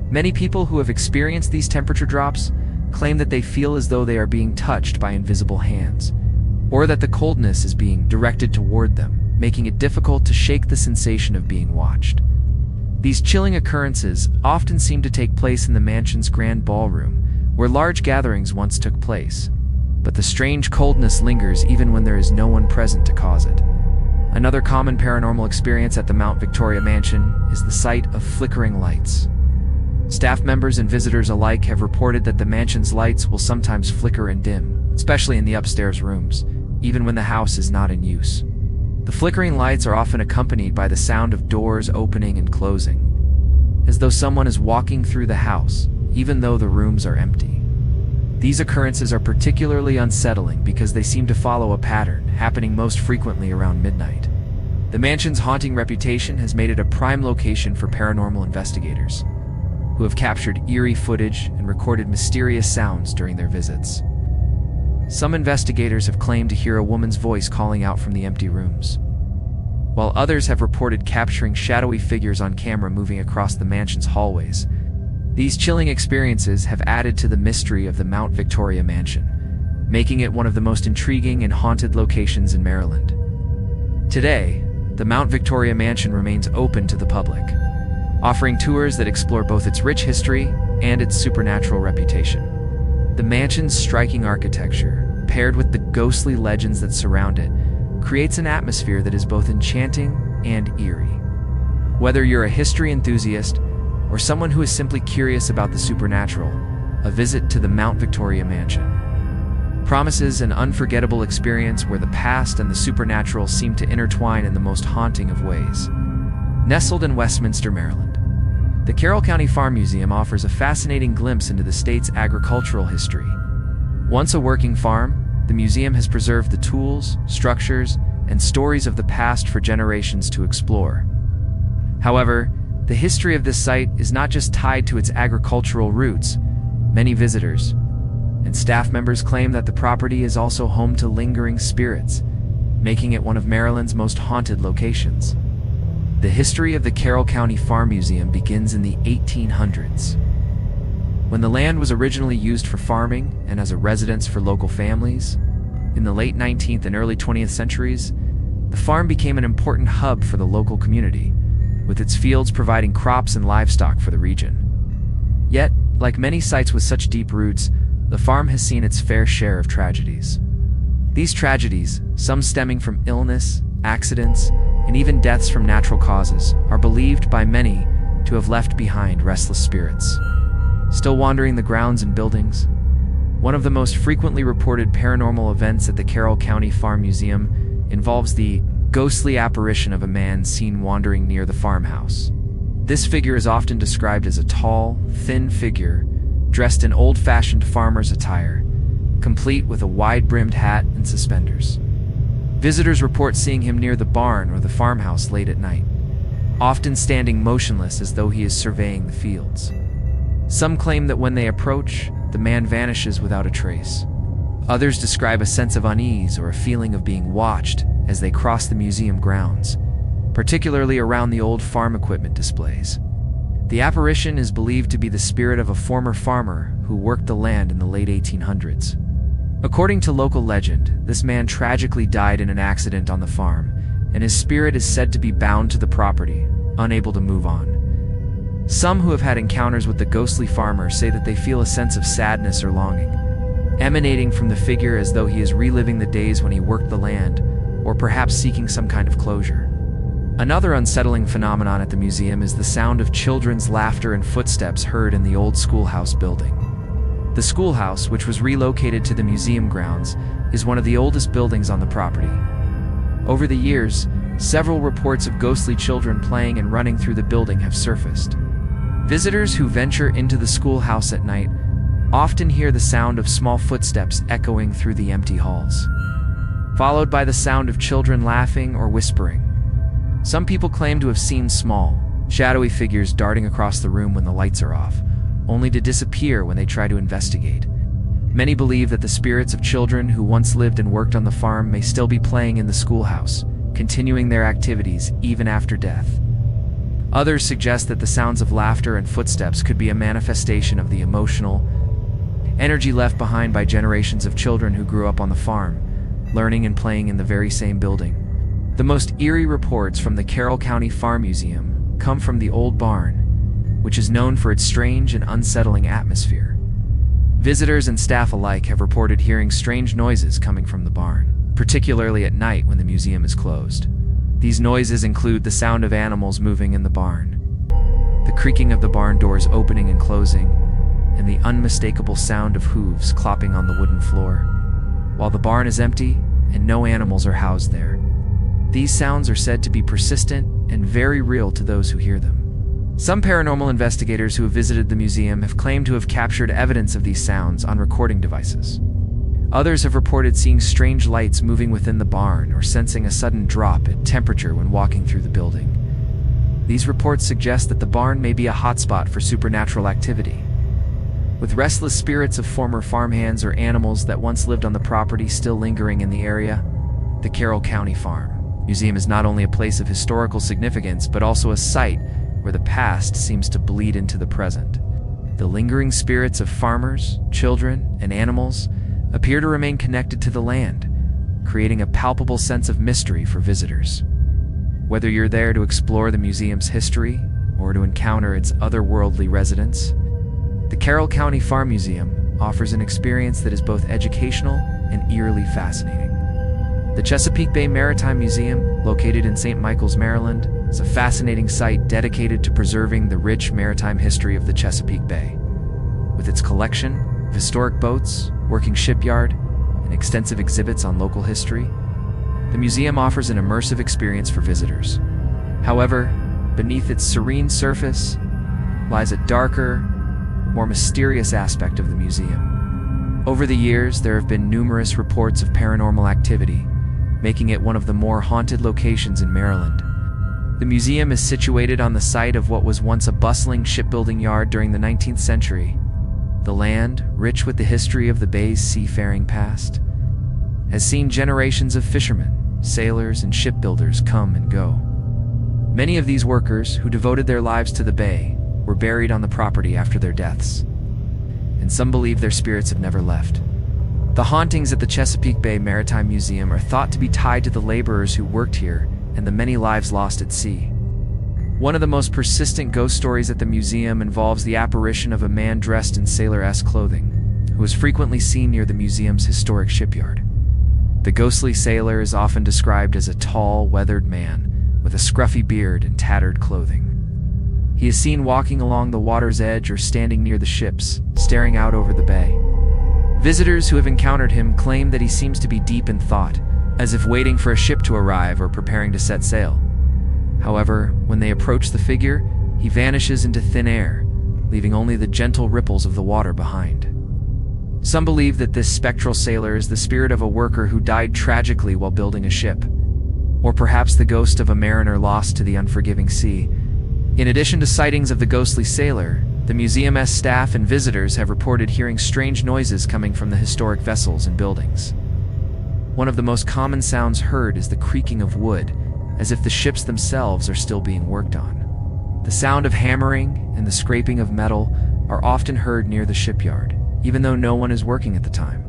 Many people who have experienced these temperature drops claim that they feel as though they are being touched by invisible hands, or that the coldness is being directed toward them, making it difficult to shake the sensation of being watched. These chilling occurrences often seem to take place in the mansion's grand ballroom, where large gatherings once took place. But the strange coldness lingers even when there is no one present to cause it. Another common paranormal experience at the Mount Victoria Mansion is the sight of flickering lights. Staff members and visitors alike have reported that the mansion's lights will sometimes flicker and dim, especially in the upstairs rooms, even when the house is not in use. The flickering lights are often accompanied by the sound of doors opening and closing, as though someone is walking through the house, even though the rooms are empty. These occurrences are particularly unsettling because they seem to follow a pattern, happening most frequently around midnight. The mansion's haunting reputation has made it a prime location for paranormal investigators, who have captured eerie footage and recorded mysterious sounds during their visits. Some investigators have claimed to hear a woman's voice calling out from the empty rooms, while others have reported capturing shadowy figures on camera moving across the mansion's hallways. These chilling experiences have added to the mystery of the Mount Victoria Mansion, making it one of the most intriguing and haunted locations in Maryland. Today, the Mount Victoria Mansion remains open to the public, offering tours that explore both its rich history and its supernatural reputation. The mansion's striking architecture, paired with the ghostly legends that surround it, creates an atmosphere that is both enchanting and eerie. Whether you're a history enthusiast or someone who is simply curious about the supernatural, a visit to the Mount Victoria Mansion promises an unforgettable experience where the past and the supernatural seem to intertwine in the most haunting of ways. Nestled in Westminster, Maryland, the Carroll County Farm Museum offers a fascinating glimpse into the state's agricultural history. Once a working farm, the museum has preserved the tools, structures, and stories of the past for generations to explore. However, the history of this site is not just tied to its agricultural roots. Many visitors and staff members claim that the property is also home to lingering spirits, making it one of Maryland's most haunted locations. The history of the Carroll County Farm Museum begins in the 1800s. When the land was originally used for farming and as a residence for local families, in the late 19th and early 20th centuries, the farm became an important hub for the local community, with its fields providing crops and livestock for the region. Yet, like many sites with such deep roots, the farm has seen its fair share of tragedies. These tragedies, some stemming from illness, accidents, and even deaths from natural causes, are believed by many to have left behind restless spirits, still wandering the grounds and buildings. One of the most frequently reported paranormal events at the Carroll County Farm Museum involves the ghostly apparition of a man seen wandering near the farmhouse. This figure is often described as a tall, thin figure, dressed in old-fashioned farmer's attire, complete with a wide-brimmed hat and suspenders. Visitors report seeing him near the barn or the farmhouse late at night, often standing motionless as though he is surveying the fields. Some claim that when they approach, the man vanishes without a trace. Others describe a sense of unease or a feeling of being watched as they cross the museum grounds, particularly around the old farm equipment displays. The apparition is believed to be the spirit of a former farmer who worked the land in the late 1800s. According to local legend, this man tragically died in an accident on the farm, and his spirit is said to be bound to the property, unable to move on. Some who have had encounters with the ghostly farmer say that they feel a sense of sadness or longing, emanating from the figure as though he is reliving the days when he worked the land, or perhaps seeking some kind of closure. Another unsettling phenomenon at the museum is the sound of children's laughter and footsteps heard in the old schoolhouse building. The schoolhouse, which was relocated to the museum grounds, is one of the oldest buildings on the property. Over the years, several reports of ghostly children playing and running through the building have surfaced. Visitors who venture into the schoolhouse at night often hear the sound of small footsteps echoing through the empty halls, followed by the sound of children laughing or whispering. Some people claim to have seen small, shadowy figures darting across the room when the lights are off, only to disappear when they try to investigate. Many believe that the spirits of children who once lived and worked on the farm may still be playing in the schoolhouse, continuing their activities even after death. Others suggest that the sounds of laughter and footsteps could be a manifestation of the emotional energy left behind by generations of children who grew up on the farm, learning and playing in the very same building. The most eerie reports from the Carroll County Farm Museum come from the old barn, which is known for its strange and unsettling atmosphere. Visitors and staff alike have reported hearing strange noises coming from the barn, particularly at night when the museum is closed. These noises include the sound of animals moving in the barn, the creaking of the barn doors opening and closing, and the unmistakable sound of hooves clopping on the wooden floor. While the barn is empty and no animals are housed there, these sounds are said to be persistent and very real to those who hear them. Some paranormal investigators who have visited the museum have claimed to have captured evidence of these sounds on recording devices. Others have reported seeing strange lights moving within the barn or sensing a sudden drop in temperature when walking through the building. These reports suggest that the barn may be a hotspot for supernatural activity, with restless spirits of former farmhands or animals that once lived on the property still lingering in the area. The Carroll County Farm Museum is not only a place of historical significance, but also a site where the past seems to bleed into the present. The lingering spirits of farmers, children, and animals appear to remain connected to the land, creating a palpable sense of mystery for visitors. Whether you're there to explore the museum's history or to encounter its otherworldly residents, the Carroll County Farm Museum offers an experience that is both educational and eerily fascinating. The Chesapeake Bay Maritime Museum, located in St. Michaels, Maryland, is a fascinating site dedicated to preserving the rich maritime history of the Chesapeake Bay. With its collection of historic boats, working shipyard, and extensive exhibits on local history, the museum offers an immersive experience for visitors. However, beneath its serene surface lies a darker, more mysterious aspect of the museum. Over the years, there have been numerous reports of paranormal activity, making it one of the more haunted locations in Maryland. The museum is situated on the site of what was once a bustling shipbuilding yard during the 19th century. The land, rich with the history of the bay's seafaring past, has seen generations of fishermen, sailors, and shipbuilders come and go. Many of these workers, who devoted their lives to the bay, were buried on the property after their deaths, and some believe their spirits have never left. The hauntings at the Chesapeake Bay Maritime Museum are thought to be tied to the laborers who worked here and the many lives lost at sea. One of the most persistent ghost stories at the museum involves the apparition of a man dressed in sailor-esque clothing, who is frequently seen near the museum's historic shipyard. The ghostly sailor is often described as a tall, weathered man with a scruffy beard and tattered clothing. He is seen walking along the water's edge or standing near the ships, staring out over the bay. Visitors who have encountered him claim that he seems to be deep in thought, as if waiting for a ship to arrive or preparing to set sail. However, when they approach the figure, he vanishes into thin air, leaving only the gentle ripples of the water behind. Some believe that this spectral sailor is the spirit of a worker who died tragically while building a ship, or perhaps the ghost of a mariner lost to the unforgiving sea. In addition to sightings of the ghostly sailor, the museum's staff and visitors have reported hearing strange noises coming from the historic vessels and buildings. One of the most common sounds heard is the creaking of wood, as if the ships themselves are still being worked on. The sound of hammering and the scraping of metal are often heard near the shipyard, even though no one is working at the time.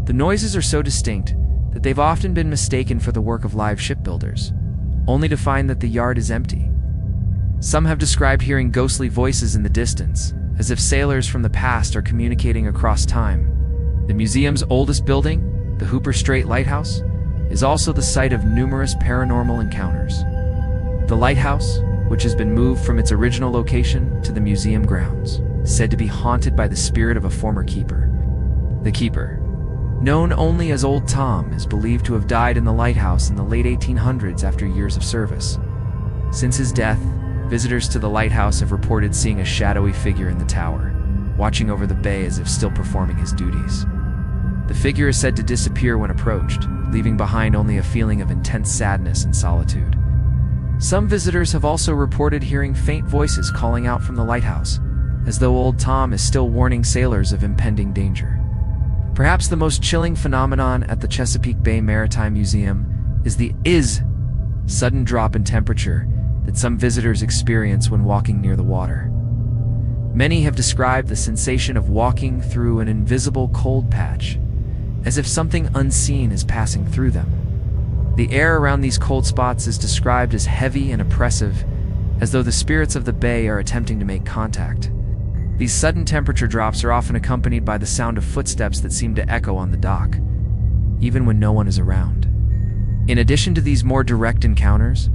The noises are so distinct that they've often been mistaken for the work of live shipbuilders, only to find that the yard is empty. Some have described hearing ghostly voices in the distance, as if sailors from the past are communicating across time. The museum's oldest building, the Hooper Strait Lighthouse, is also the site of numerous paranormal encounters. The lighthouse, which has been moved from its original location to the museum grounds, is said to be haunted by the spirit of a former keeper. The keeper, known only as Old Tom, is believed to have died in the lighthouse in the late 1800s after years of service. Since his death, visitors to the lighthouse have reported seeing a shadowy figure in the tower, watching over the bay as if still performing his duties. The figure is said to disappear when approached, leaving behind only a feeling of intense sadness and solitude. Some visitors have also reported hearing faint voices calling out from the lighthouse, as though Old Tom is still warning sailors of impending danger. Perhaps the most chilling phenomenon at the Chesapeake Bay Maritime Museum is the sudden drop in temperature that some visitors experience when walking near the water. Many have described the sensation of walking through an invisible cold patch, as if something unseen is passing through them. The air around these cold spots is described as heavy and oppressive, as though the spirits of the bay are attempting to make contact. These sudden temperature drops are often accompanied by the sound of footsteps that seem to echo on the dock, even when no one is around. In addition to these more direct encounters,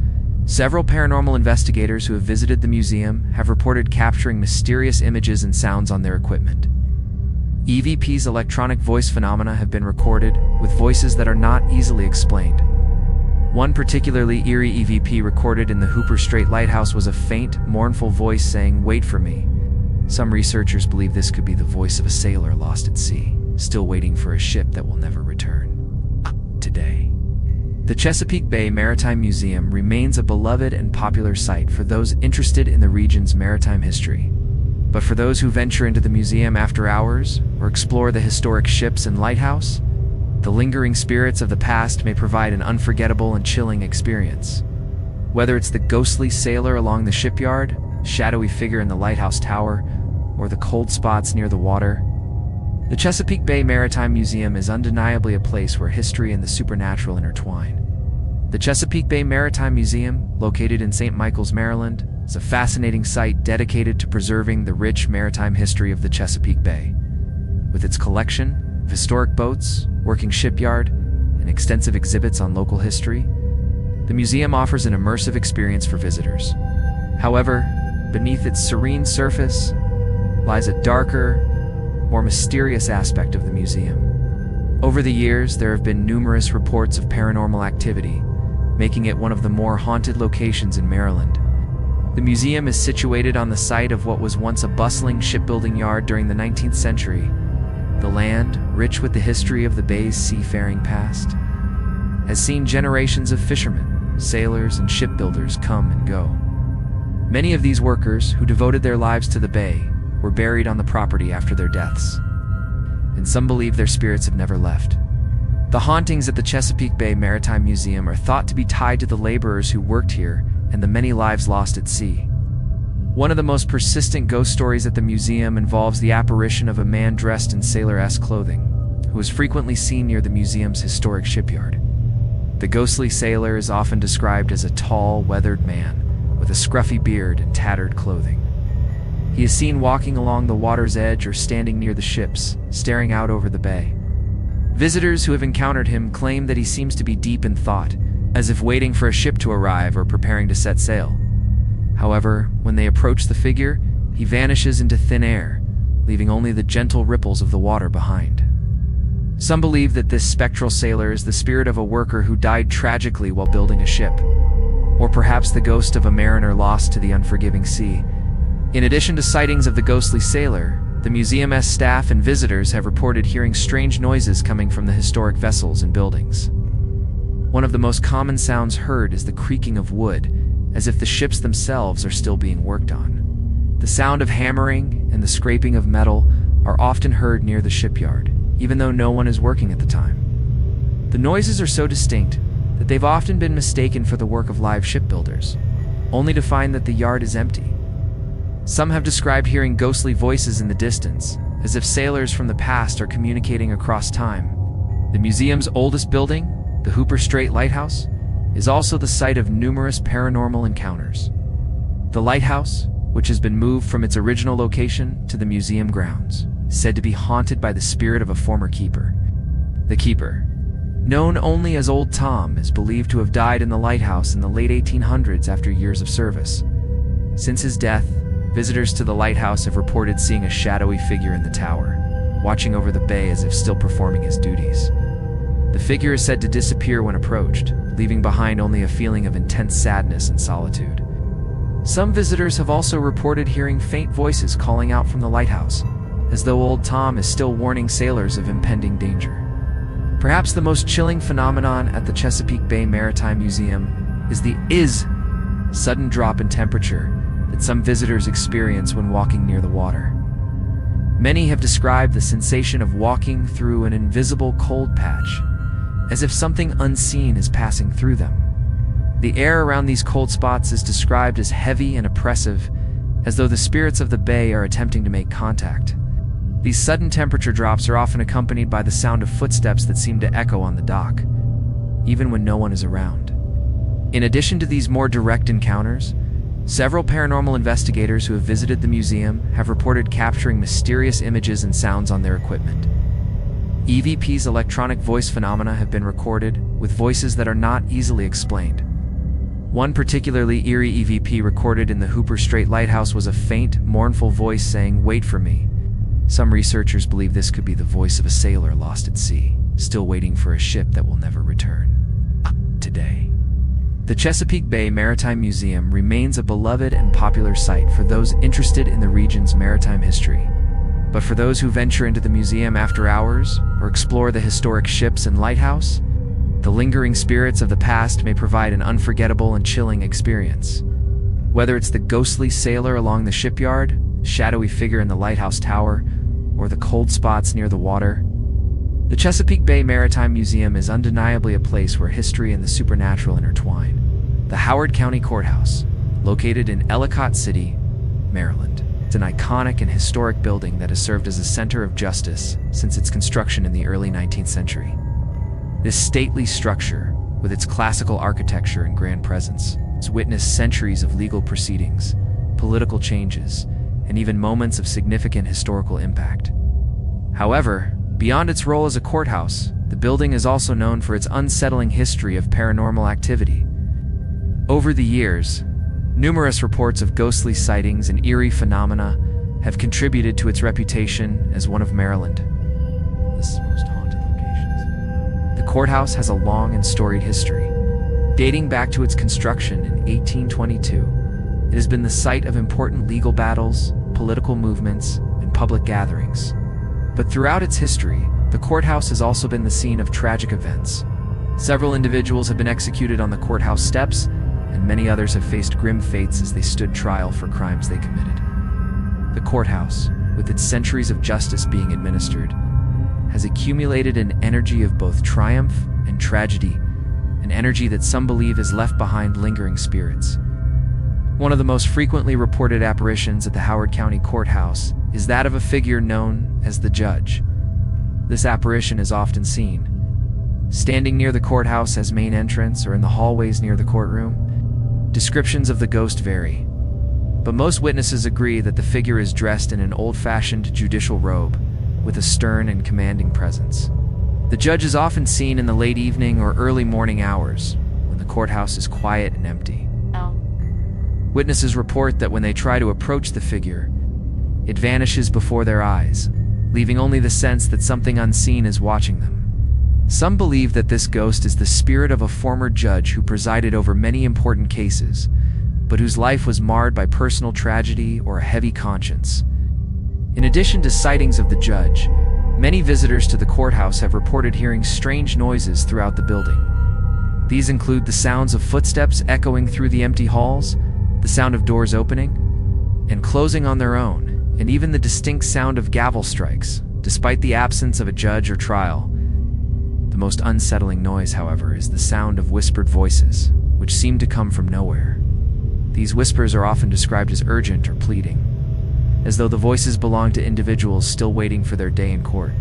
several paranormal investigators who have visited the museum have reported capturing mysterious images and sounds on their equipment. EVP's electronic voice phenomena have been recorded, with voices that are not easily explained. One particularly eerie EVP recorded in the Hooper Strait Lighthouse was a faint, mournful voice saying, "Wait for me." Some researchers believe this could be the voice of a sailor lost at sea, still waiting for a ship that will never return. Today, the Chesapeake Bay Maritime Museum remains a beloved and popular site for those interested in the region's maritime history. But for those who venture into the museum after hours or explore the historic ships and lighthouse, the lingering spirits of the past may provide an unforgettable and chilling experience. Whether it's the ghostly sailor along the shipyard, shadowy figure in the lighthouse tower, or the cold spots near the water, the Chesapeake Bay Maritime Museum is undeniably a place where history and the supernatural intertwine. The Chesapeake Bay Maritime Museum, located in St. Michaels, Maryland, is a fascinating site dedicated to preserving the rich maritime history of the Chesapeake Bay. With its collection of historic boats, working shipyard, and extensive exhibits on local history, the museum offers an immersive experience for visitors. However, beneath its serene surface lies a darker, more mysterious aspect of the museum. Over the years, there have been numerous reports of paranormal activity, making it one of the more haunted locations in Maryland. The museum is situated on the site of what was once a bustling shipbuilding yard during the 19th century. The land, rich with the history of the bay's seafaring past, has seen generations of fishermen, sailors, and shipbuilders come and go. Many of these workers, who devoted their lives to the bay, were buried on the property after their deaths, and some believe their spirits have never left. The hauntings at the Chesapeake Bay Maritime Museum are thought to be tied to the laborers who worked here and the many lives lost at sea. One of the most persistent ghost stories at the museum involves the apparition of a man dressed in sailor-esque clothing, who is frequently seen near the museum's historic shipyard. The ghostly sailor is often described as a tall, weathered man with a scruffy beard and tattered clothing. He is seen walking along the water's edge or standing near the ships, staring out over the bay. Visitors who have encountered him claim that he seems to be deep in thought, as if waiting for a ship to arrive or preparing to set sail. However, when they approach the figure, he vanishes into thin air, leaving only the gentle ripples of the water behind. Some believe that this spectral sailor is the spirit of a worker who died tragically while building a ship, or perhaps the ghost of a mariner lost to the unforgiving sea. In addition to sightings of the ghostly sailor, the museum's staff and visitors have reported hearing strange noises coming from the historic vessels and buildings. One of the most common sounds heard is the creaking of wood, as if the ships themselves are still being worked on. The sound of hammering and the scraping of metal are often heard near the shipyard, even though no one is working at the time. The noises are so distinct that they've often been mistaken for the work of live shipbuilders, only to find that the yard is empty. Some have described hearing ghostly voices in the distance, as if sailors from the past are communicating across time. The museum's oldest building, the Hooper Strait Lighthouse, is also the site of numerous paranormal encounters. The lighthouse, which has been moved from its original location to the museum grounds, is said to be haunted by the spirit of a former keeper. The keeper, known only as Old Tom, is believed to have died in the lighthouse in the late 1800s after years of service. Since his death, visitors to the lighthouse have reported seeing a shadowy figure in the tower, watching over the bay as if still performing his duties. The figure is said to disappear when approached, leaving behind only a feeling of intense sadness and solitude. Some visitors have also reported hearing faint voices calling out from the lighthouse, as though Old Tom is still warning sailors of impending danger. Perhaps the most chilling phenomenon at the Chesapeake Bay Maritime Museum is the sudden drop in temperature that some visitors experience when walking near the water. Many have described the sensation of walking through an invisible cold patch, as if something unseen is passing through them. The air around these cold spots is described as heavy and oppressive, as though the spirits of the bay are attempting to make contact. These sudden temperature drops are often accompanied by the sound of footsteps that seem to echo on the dock, even when no one is around. In addition to these more direct encounters, several paranormal investigators who have visited the museum have reported capturing mysterious images and sounds on their equipment. EVP's electronic voice phenomena have been recorded, with voices that are not easily explained. One particularly eerie EVP recorded in the Hooper Strait Lighthouse was a faint, mournful voice saying, "Wait for me." Some researchers believe this could be the voice of a sailor lost at sea, still waiting for a ship that will never return. Today, the Chesapeake Bay Maritime Museum remains a beloved and popular site for those interested in the region's maritime history. But for those who venture into the museum after hours or explore the historic ships and lighthouse, the lingering spirits of the past may provide an unforgettable and chilling experience. Whether it's the ghostly sailor along the shipyard, shadowy figure in the lighthouse tower, or the cold spots near the water, the Chesapeake Bay Maritime Museum is undeniably a place where history and the supernatural intertwine. The Howard County Courthouse, located in Ellicott City, Maryland. It's an iconic and historic building that has served as a center of justice since its construction in the early 19th century. This stately structure, with its classical architecture and grand presence, has witnessed centuries of legal proceedings, political changes, and even moments of significant historical impact. However, beyond its role as a courthouse, The building is also known for its unsettling history of paranormal activity. Over the years, numerous reports of ghostly sightings and eerie phenomena have contributed to its reputation as one of Maryland's most haunted locations. The courthouse has a long and storied history. Dating back to its construction in 1822, it has been the site of important legal battles, political movements, and public gatherings. But throughout its history, the courthouse has also been the scene of tragic events. Several individuals have been executed on the courthouse steps, and many others have faced grim fates as they stood trial for crimes they committed. The courthouse, with its centuries of justice being administered, has accumulated an energy of both triumph and tragedy, an energy that some believe has left behind lingering spirits. One of the most frequently reported apparitions at the Howard County Courthouse is that of a figure known as the Judge. This apparition is often seen standing near the courthouse main entrance or in the hallways near the courtroom. Descriptions of the ghost vary, but most witnesses agree that the figure is dressed in an old-fashioned judicial robe with a stern and commanding presence. The judge is often seen in the late evening or early morning hours when the courthouse is quiet and empty. Witnesses report that when they try to approach the figure, it vanishes before their eyes, leaving only the sense that something unseen is watching them. Some believe that this ghost is the spirit of a former judge who presided over many important cases, but whose life was marred by personal tragedy or a heavy conscience. In addition to sightings of the judge, many visitors to the courthouse have reported hearing strange noises throughout the building. These include the sounds of footsteps echoing through the empty halls, the sound of doors opening and closing on their own, and even the distinct sound of gavel strikes, despite the absence of a judge or trial. The most unsettling noise, however, is the sound of whispered voices, which seem to come from nowhere. These whispers are often described as urgent or pleading, as though the voices belong to individuals still waiting for their day in court.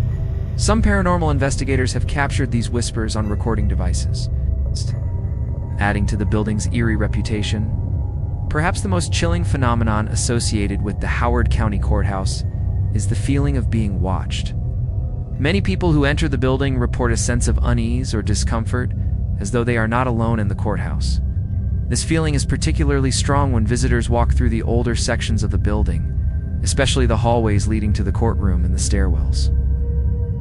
Some paranormal investigators have captured these whispers on recording devices, adding to the building's eerie reputation. Perhaps the most chilling phenomenon associated with the Howard County Courthouse is the feeling of being watched. Many people who enter the building report a sense of unease or discomfort, as though they are not alone in the courthouse. This feeling is particularly strong when visitors walk through the older sections of the building, especially the hallways leading to the courtroom and the stairwells.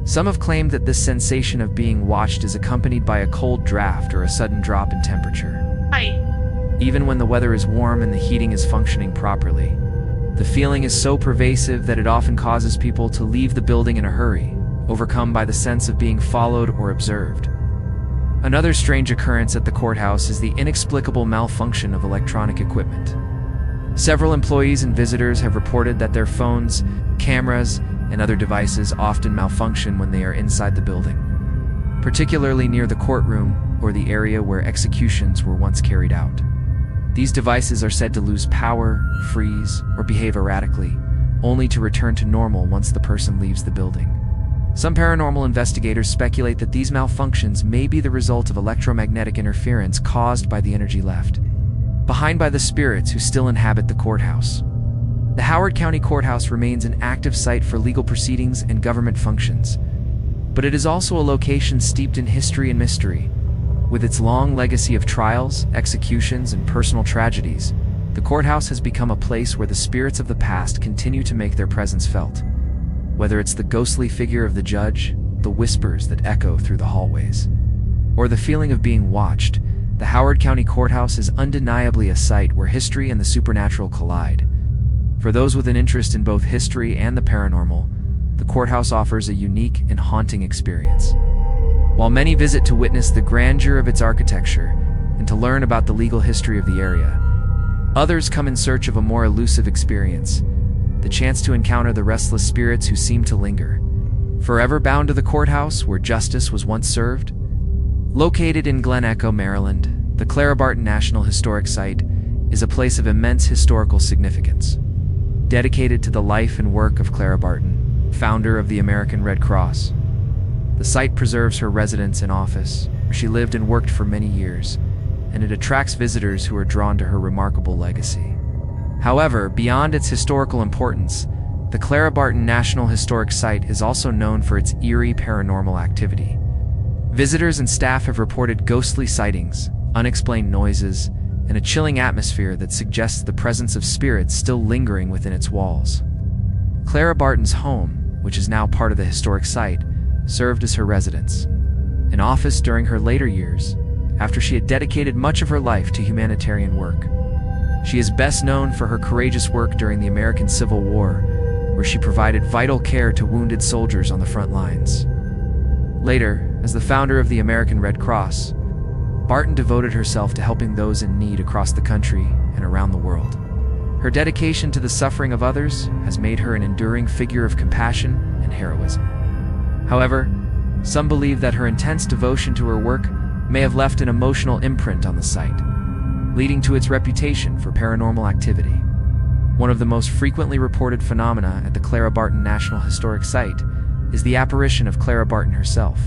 Some have claimed that this sensation of being watched is accompanied by a cold draft or a sudden drop in temperature. Even when the weather is warm and the heating is functioning properly, the feeling is so pervasive that it often causes people to leave the building in a hurry, overcome by the sense of being followed or observed. Another strange occurrence at the courthouse is the inexplicable malfunction of electronic equipment. Several employees and visitors have reported that their phones, cameras, and other devices often malfunction when they are inside the building, particularly near the courtroom or the area where executions were once carried out. These devices are said to lose power, freeze, or behave erratically, only to return to normal once the person leaves the building. Some paranormal investigators speculate that these malfunctions may be the result of electromagnetic interference caused by the energy left behind by the spirits who still inhabit the courthouse. The Howard County Courthouse remains an active site for legal proceedings and government functions, but it is also a location steeped in history and mystery. With its long legacy of trials, executions, and personal tragedies, the courthouse has become a place where the spirits of the past continue to make their presence felt. Whether it's the ghostly figure of the judge, the whispers that echo through the hallways, or the feeling of being watched, the Howard County Courthouse is undeniably a site where history and the supernatural collide. For those with an interest in both history and the paranormal, the courthouse offers a unique and haunting experience. While many visit to witness the grandeur of its architecture and to learn about the legal history of the area, others come in search of a more elusive experience, the chance to encounter the restless spirits who seem to linger, forever bound to the courthouse where justice was once served. Located in Glen Echo, Maryland, the Clara Barton National Historic Site is a place of immense historical significance. Dedicated to the life and work of Clara Barton, founder of the American Red Cross, the site preserves her residence and office, where she lived and worked for many years, and it attracts visitors who are drawn to her remarkable legacy. However, beyond its historical importance, the Clara Barton National Historic Site is also known for its eerie paranormal activity. Visitors and staff have reported ghostly sightings, unexplained noises, and a chilling atmosphere that suggests the presence of spirits still lingering within its walls. Clara Barton's home, which is now part of the historic site, served as her residence, an office during her later years, after she had dedicated much of her life to humanitarian work. She is best known for her courageous work during the American Civil War, where she provided vital care to wounded soldiers on the front lines. Later, as the founder of the American Red Cross, Barton devoted herself to helping those in need across the country and around the world. Her dedication to the suffering of others has made her an enduring figure of compassion and heroism. However, some believe that her intense devotion to her work may have left an emotional imprint on the site, leading to its reputation for paranormal activity. One of the most frequently reported phenomena at the Clara Barton National Historic Site is the apparition of Clara Barton herself.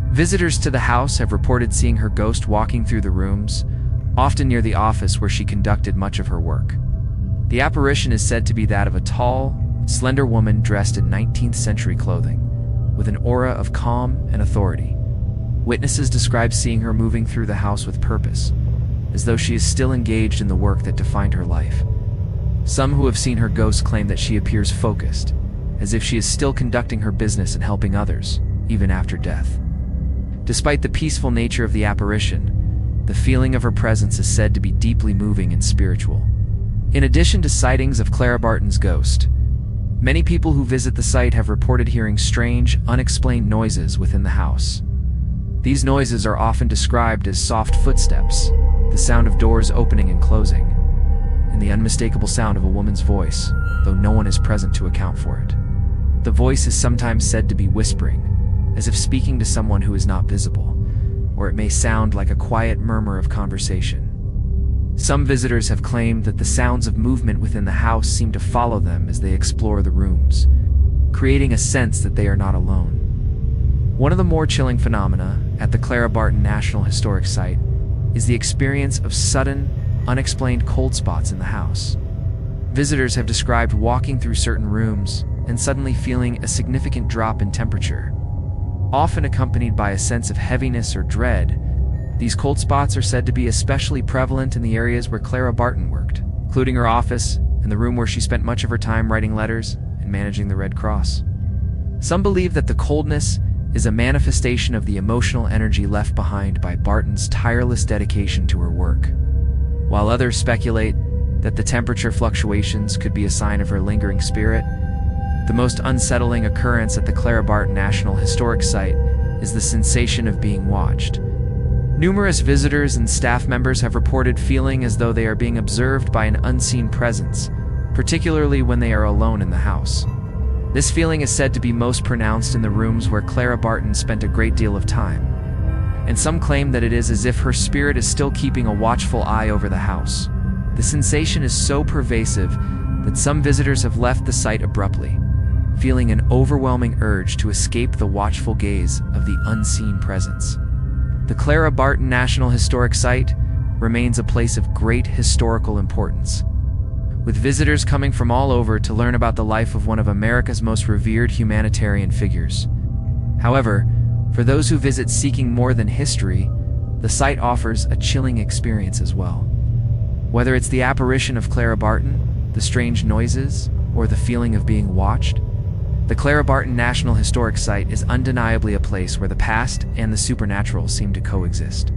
Visitors to the house have reported seeing her ghost walking through the rooms, often near the office where she conducted much of her work. The apparition is said to be that of a tall, slender woman dressed in 19th century clothing, with an aura of calm and authority. Witnesses describe seeing her moving through the house with purpose, as though she is still engaged in the work that defined her life. Some who have seen her ghost claim that she appears focused, as if she is still conducting her business and helping others, even after death. Despite the peaceful nature of the apparition, the feeling of her presence is said to be deeply moving and spiritual. In addition to sightings of Clara Barton's ghost, many people who visit the site have reported hearing strange, unexplained noises within the house. These noises are often described as soft footsteps, the sound of doors opening and closing, and the unmistakable sound of a woman's voice, though no one is present to account for it. The voice is sometimes said to be whispering, as if speaking to someone who is not visible, or it may sound like a quiet murmur of conversation. Some visitors have claimed that the sounds of movement within the house seem to follow them as they explore the rooms, creating a sense that they are not alone. One of the more chilling phenomena at the Clara Barton National Historic Site is the experience of sudden, unexplained cold spots in the house. Visitors have described walking through certain rooms and suddenly feeling a significant drop in temperature. Often accompanied by a sense of heaviness or dread, these cold spots are said to be especially prevalent in the areas where Clara Barton worked, including her office and the room where she spent much of her time writing letters and managing the Red Cross. Some believe that the coldness is a manifestation of the emotional energy left behind by Barton's tireless dedication to her work, while others speculate that the temperature fluctuations could be a sign of her lingering spirit. The most unsettling occurrence at the Clara Barton National Historic Site is the sensation of being watched. Numerous visitors and staff members have reported feeling as though they are being observed by an unseen presence, particularly when they are alone in the house. This feeling is said to be most pronounced in the rooms where Clara Barton spent a great deal of time, and some claim that it is as if her spirit is still keeping a watchful eye over the house. The sensation is so pervasive that some visitors have left the site abruptly, feeling an overwhelming urge to escape the watchful gaze of the unseen presence. The Clara Barton National Historic Site remains a place of great historical importance, with visitors coming from all over to learn about the life of one of America's most revered humanitarian figures. However, for those who visit seeking more than history, the site offers a chilling experience as well. Whether it's the apparition of Clara Barton, the strange noises, or the feeling of being watched, the Clara Barton National Historic Site is undeniably a place where the past and the supernatural seem to coexist.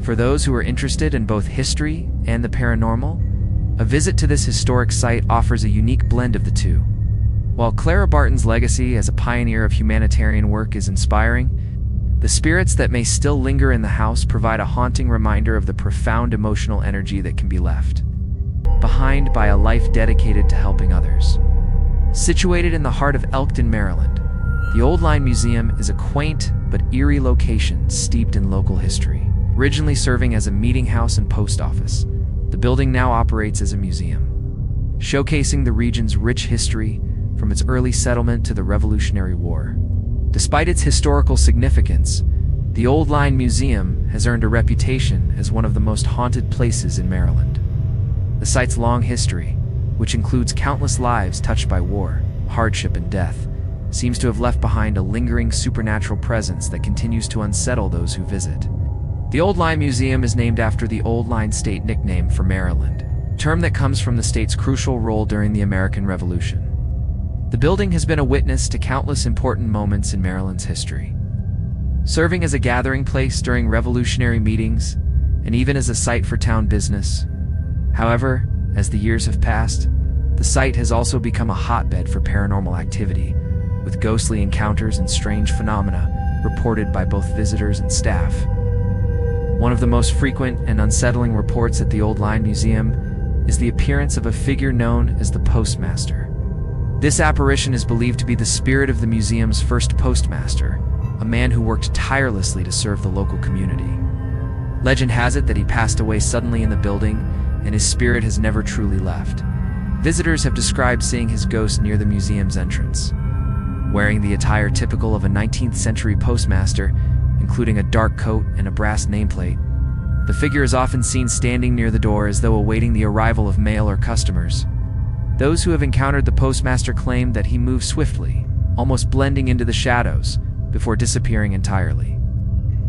For those who are interested in both history and the paranormal, a visit to this historic site offers a unique blend of the two. While Clara Barton's legacy as a pioneer of humanitarian work is inspiring, the spirits that may still linger in the house provide a haunting reminder of the profound emotional energy that can be left behind by a life dedicated to helping others. Situated in the heart of Elkton, Maryland, the Old Line Museum is a quaint but eerie location steeped in local history. Originally serving as a meeting house and post office, the building now operates as a museum, showcasing the region's rich history from its early settlement to the Revolutionary War. Despite its historical significance, the Old Line Museum has earned a reputation as one of the most haunted places in Maryland. The site's long history, which includes countless lives touched by war, hardship, and death, seems to have left behind a lingering supernatural presence that continues to unsettle those who visit. The Old Line Museum is named after the Old Line State nickname for Maryland, a term that comes from the state's crucial role during the American Revolution. The building has been a witness to countless important moments in Maryland's history, serving as a gathering place during revolutionary meetings and even as a site for town business. However, as the years have passed, the site has also become a hotbed for paranormal activity, with ghostly encounters and strange phenomena reported by both visitors and staff. One of the most frequent and unsettling reports at the Old Line Museum is the appearance of a figure known as the postmaster. This apparition is believed to be the spirit of the museum's first postmaster, a man who worked tirelessly to serve the local community. Legend has it that he passed away suddenly in the building, and his spirit has never truly left. Visitors have described seeing his ghost near the museum's entrance. Wearing the attire typical of a 19th century postmaster, including a dark coat and a brass nameplate, the figure is often seen standing near the door as though awaiting the arrival of mail or customers. Those who have encountered the postmaster claim that he moves swiftly, almost blending into the shadows, before disappearing entirely.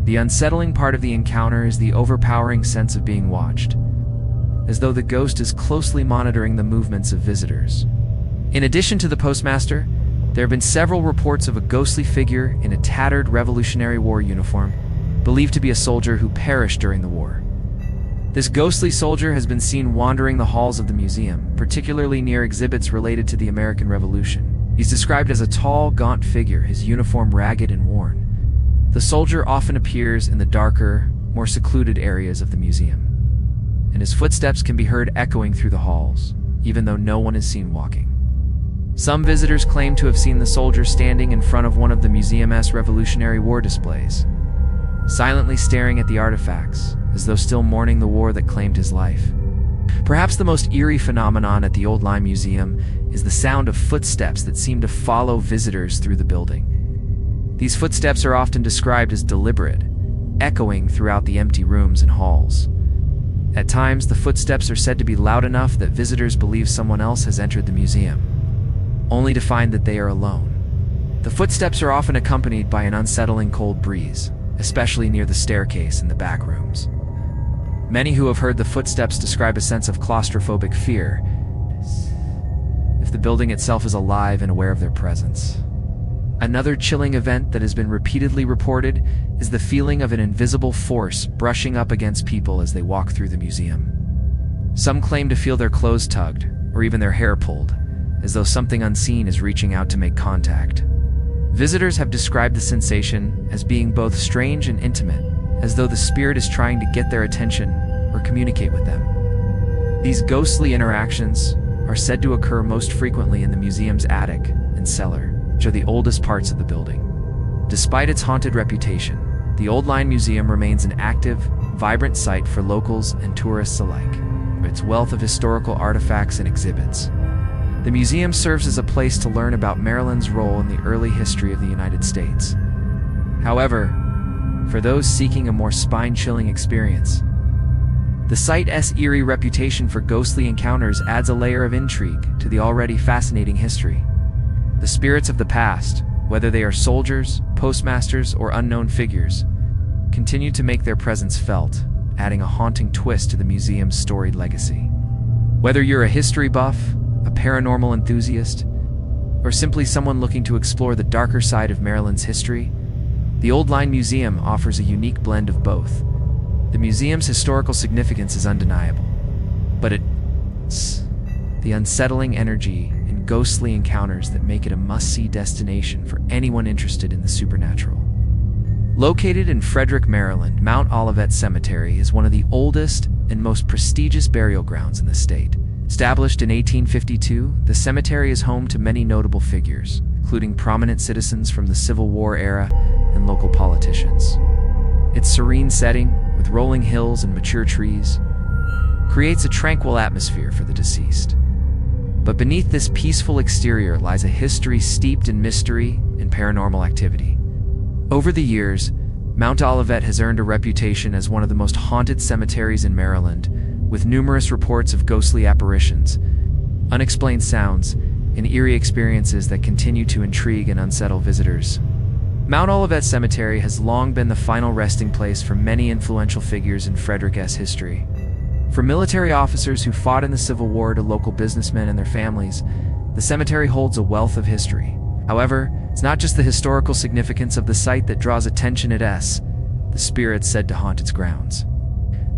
The unsettling part of the encounter is the overpowering sense of being watched, as though the ghost is closely monitoring the movements of visitors. In addition to the postmaster, there have been several reports of a ghostly figure in a tattered Revolutionary War uniform, believed to be a soldier who perished during the war. This ghostly soldier has been seen wandering the halls of the museum, particularly near exhibits related to the American Revolution. He's described as a tall, gaunt figure, his uniform ragged and worn. The soldier often appears in the darker, more secluded areas of the museum, and his footsteps can be heard echoing through the halls, even though no one is seen walking. Some visitors claim to have seen the soldier standing in front of one of the museum's Revolutionary War displays, silently staring at the artifacts, as though still mourning the war that claimed his life. Perhaps the most eerie phenomenon at the Old Line Museum is the sound of footsteps that seem to follow visitors through the building. These footsteps are often described as deliberate, echoing throughout the empty rooms and halls. At times, the footsteps are said to be loud enough that visitors believe someone else has entered the museum, only to find that they are alone. The footsteps are often accompanied by an unsettling cold breeze, especially near the staircase in the back rooms. Many who have heard the footsteps describe a sense of claustrophobic fear, if the building itself is alive and aware of their presence. Another chilling event that has been repeatedly reported is the feeling of an invisible force brushing up against people as they walk through the museum. Some claim to feel their clothes tugged, or even their hair pulled, as though something unseen is reaching out to make contact. Visitors have described the sensation as being both strange and intimate, as though the spirit is trying to get their attention or communicate with them. These ghostly interactions are said to occur most frequently in the museum's attic and cellar, which are the oldest parts of the building. Despite its haunted reputation, the Old Line Museum remains an active, vibrant site for locals and tourists alike, with its wealth of historical artifacts and exhibits. The museum serves as a place to learn about Maryland's role in the early history of the United States. However, for those seeking a more spine-chilling experience, the site's eerie reputation for ghostly encounters adds a layer of intrigue to the already fascinating history. The spirits of the past, whether they are soldiers, postmasters, or unknown figures, continue to make their presence felt, adding a haunting twist to the museum's storied legacy. Whether you're a history buff, a paranormal enthusiast, or simply someone looking to explore the darker side of Maryland's history, the Old Line Museum offers a unique blend of both. The museum's historical significance is undeniable, but it's the unsettling energy and ghostly encounters that make it a must-see destination for anyone interested in the supernatural. Located in Frederick, Maryland, Mount Olivet Cemetery is one of the oldest and most prestigious burial grounds in the state. Established in 1852, the cemetery is home to many notable figures, including prominent citizens from the Civil War era and local politicians. Its serene setting, with rolling hills and mature trees, creates a tranquil atmosphere for the deceased. But beneath this peaceful exterior lies a history steeped in mystery and paranormal activity. Over the years, Mount Olivet has earned a reputation as one of the most haunted cemeteries in Maryland, with numerous reports of ghostly apparitions, unexplained sounds, and eerie experiences that continue to intrigue and unsettle visitors. Mount Olivet Cemetery has long been the final resting place for many influential figures in Frederick S. history. From military officers who fought in the Civil War to local businessmen and their families, the cemetery holds a wealth of history. However, it's not just the historical significance of the site that draws attention at the spirits said to haunt its grounds.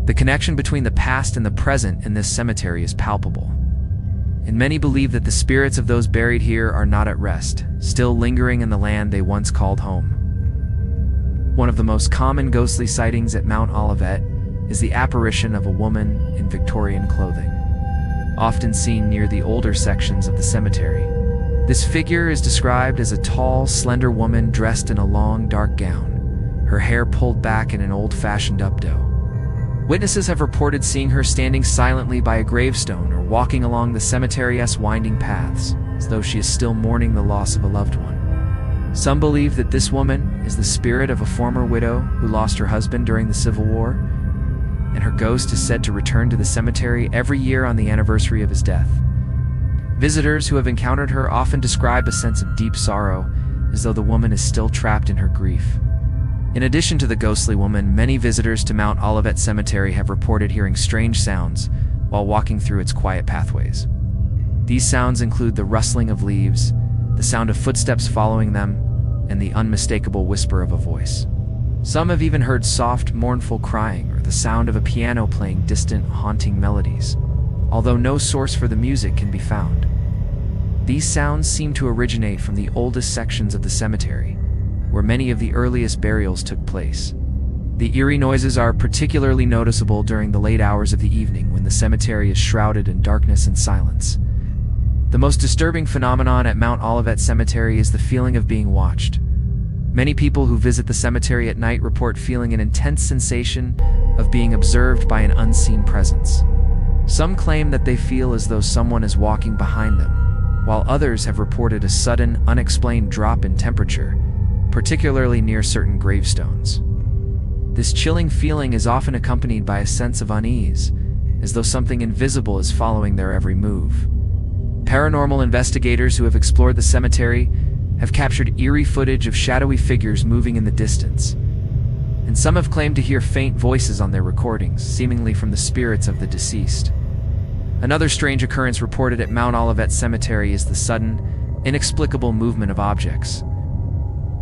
The connection between the past and the present in this cemetery is palpable, and many believe that the spirits of those buried here are not at rest, still lingering in the land they once called home. One of the most common ghostly sightings at Mount Olivet is the apparition of a woman in Victorian clothing, often seen near the older sections of the cemetery. This figure is described as a tall, slender woman dressed in a long, dark gown, her hair pulled back in an old-fashioned updo. Witnesses have reported seeing her standing silently by a gravestone or walking along the cemetery's winding paths, as though she is still mourning the loss of a loved one. Some believe that this woman is the spirit of a former widow who lost her husband during the Civil War, and her ghost is said to return to the cemetery every year on the anniversary of his death. Visitors who have encountered her often describe a sense of deep sorrow, as though the woman is still trapped in her grief. In addition to the ghostly woman, many visitors to Mount Olivet Cemetery have reported hearing strange sounds while walking through its quiet pathways. These sounds include the rustling of leaves, the sound of footsteps following them, and the unmistakable whisper of a voice. Some have even heard soft, mournful crying or the sound of a piano playing distant, haunting melodies, although no source for the music can be found. These sounds seem to originate from the oldest sections of the cemetery, where many of the earliest burials took place. The eerie noises are particularly noticeable during the late hours of the evening when the cemetery is shrouded in darkness and silence. The most disturbing phenomenon at Mount Olivet Cemetery is the feeling of being watched. Many people who visit the cemetery at night report feeling an intense sensation of being observed by an unseen presence. Some claim that they feel as though someone is walking behind them, while others have reported a sudden, unexplained drop in temperature, particularly near certain gravestones. This chilling feeling is often accompanied by a sense of unease, as though something invisible is following their every move. Paranormal investigators who have explored the cemetery have captured eerie footage of shadowy figures moving in the distance, and some have claimed to hear faint voices on their recordings, seemingly from the spirits of the deceased. Another strange occurrence reported at Mount Olivet Cemetery is the sudden, inexplicable movement of objects.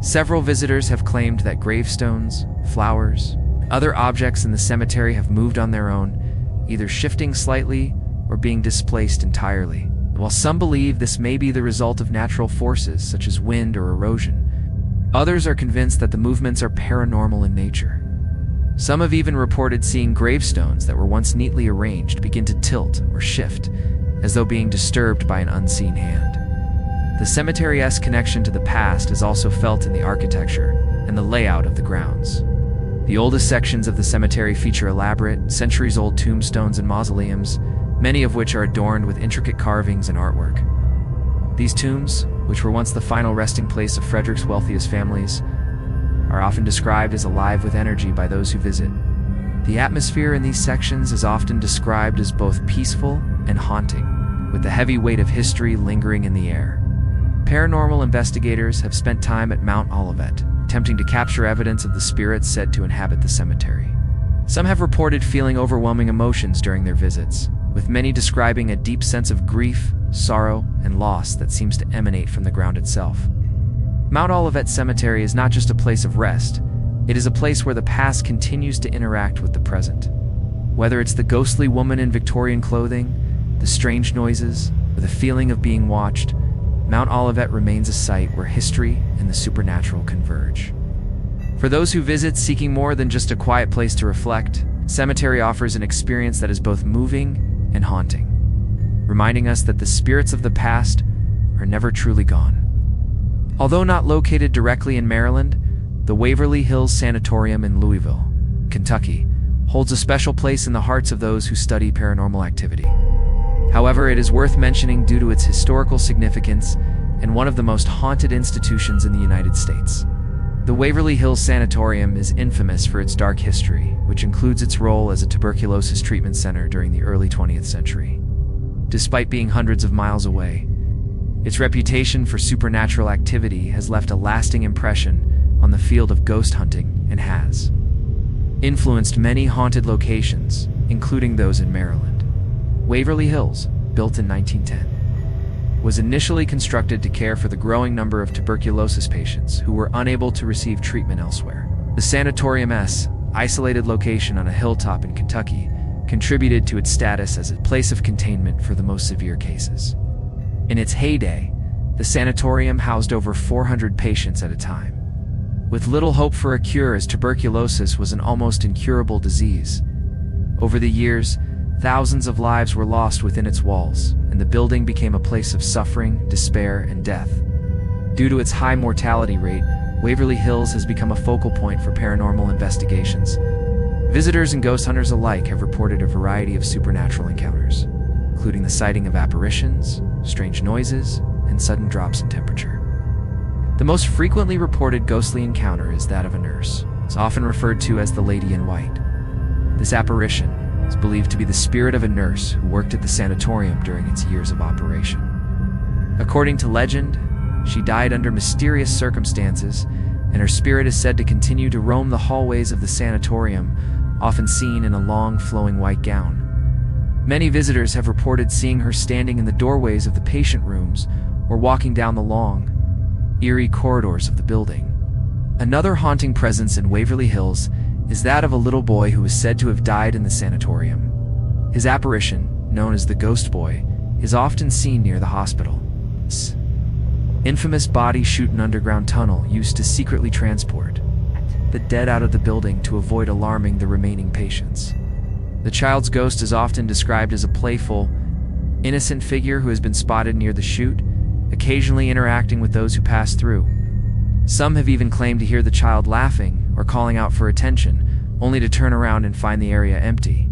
Several visitors have claimed that gravestones, flowers, and other objects in the cemetery have moved on their own, either shifting slightly or being displaced entirely. While some believe this may be the result of natural forces such as wind or erosion, others are convinced that the movements are paranormal in nature. Some have even reported seeing gravestones that were once neatly arranged begin to tilt or shift, as though being disturbed by an unseen hand. The cemetery's connection to the past is also felt in the architecture and the layout of the grounds. The oldest sections of the cemetery feature elaborate, centuries-old tombstones and mausoleums, many of which are adorned with intricate carvings and artwork. These tombs, which were once the final resting place of Frederick's wealthiest families, are often described as alive with energy by those who visit. The atmosphere in these sections is often described as both peaceful and haunting, with the heavy weight of history lingering in the air. Paranormal investigators have spent time at Mount Olivet, attempting to capture evidence of the spirits said to inhabit the cemetery. Some have reported feeling overwhelming emotions during their visits, with many describing a deep sense of grief, sorrow, and loss that seems to emanate from the ground itself. Mount Olivet Cemetery is not just a place of rest, it is a place where the past continues to interact with the present. Whether it's the ghostly woman in Victorian clothing, the strange noises, or the feeling of being watched, Mount Olivet remains a site where history and the supernatural converge. For those who visit seeking more than just a quiet place to reflect, cemetery offers an experience that is both moving and haunting, reminding us that the spirits of the past are never truly gone. Although not located directly in Maryland, the Waverly Hills Sanatorium in Louisville, Kentucky, holds a special place in the hearts of those who study paranormal activity. However, it is worth mentioning due to its historical significance and one of the most haunted institutions in the United States. The Waverly Hills Sanatorium is infamous for its dark history, which includes its role as a tuberculosis treatment center during the early 20th century. Despite being hundreds of miles away, Its reputation for supernatural activity has left a lasting impression on the field of ghost hunting and has influenced many haunted locations, including those in Maryland. Waverly Hills, built in 1910, was initially constructed to care for the growing number of tuberculosis patients who were unable to receive treatment elsewhere. The sanatorium's isolated location on a hilltop in Kentucky contributed to its status as a place of containment for the most severe cases. In its heyday, the sanatorium housed over 400 patients at a time, with little hope for a cure as tuberculosis was an almost incurable disease. Over the years, thousands of lives were lost within its walls, and the building became a place of suffering, despair, and death. Due to its high mortality rate, Waverly Hills has become a focal point for paranormal investigations. Visitors and ghost hunters alike have reported a variety of supernatural encounters, including the sighting of apparitions, strange noises, and sudden drops in temperature. The most frequently reported ghostly encounter is that of a nurse. It's often referred to as the Lady in White. This apparition is believed to be the spirit of a nurse who worked at the sanatorium during its years of operation. According to legend, she died under mysterious circumstances, and her spirit is said to continue to roam the hallways of the sanatorium, often seen in a long, flowing white gown. Many visitors have reported seeing her standing in the doorways of the patient rooms or walking down the long, eerie corridors of the building. Another haunting presence in Waverly Hills is that of a little boy who is said to have died in the sanatorium. His apparition, known as the Ghost Boy, is often seen near the hospital. This infamous body-chute underground tunnel used to secretly transport the dead out of the building to avoid alarming the remaining patients. The child's ghost is often described as a playful, innocent figure who has been spotted near the chute, occasionally interacting with those who pass through. Some have even claimed to hear the child laughing or calling out for attention, only to turn around and find the area empty.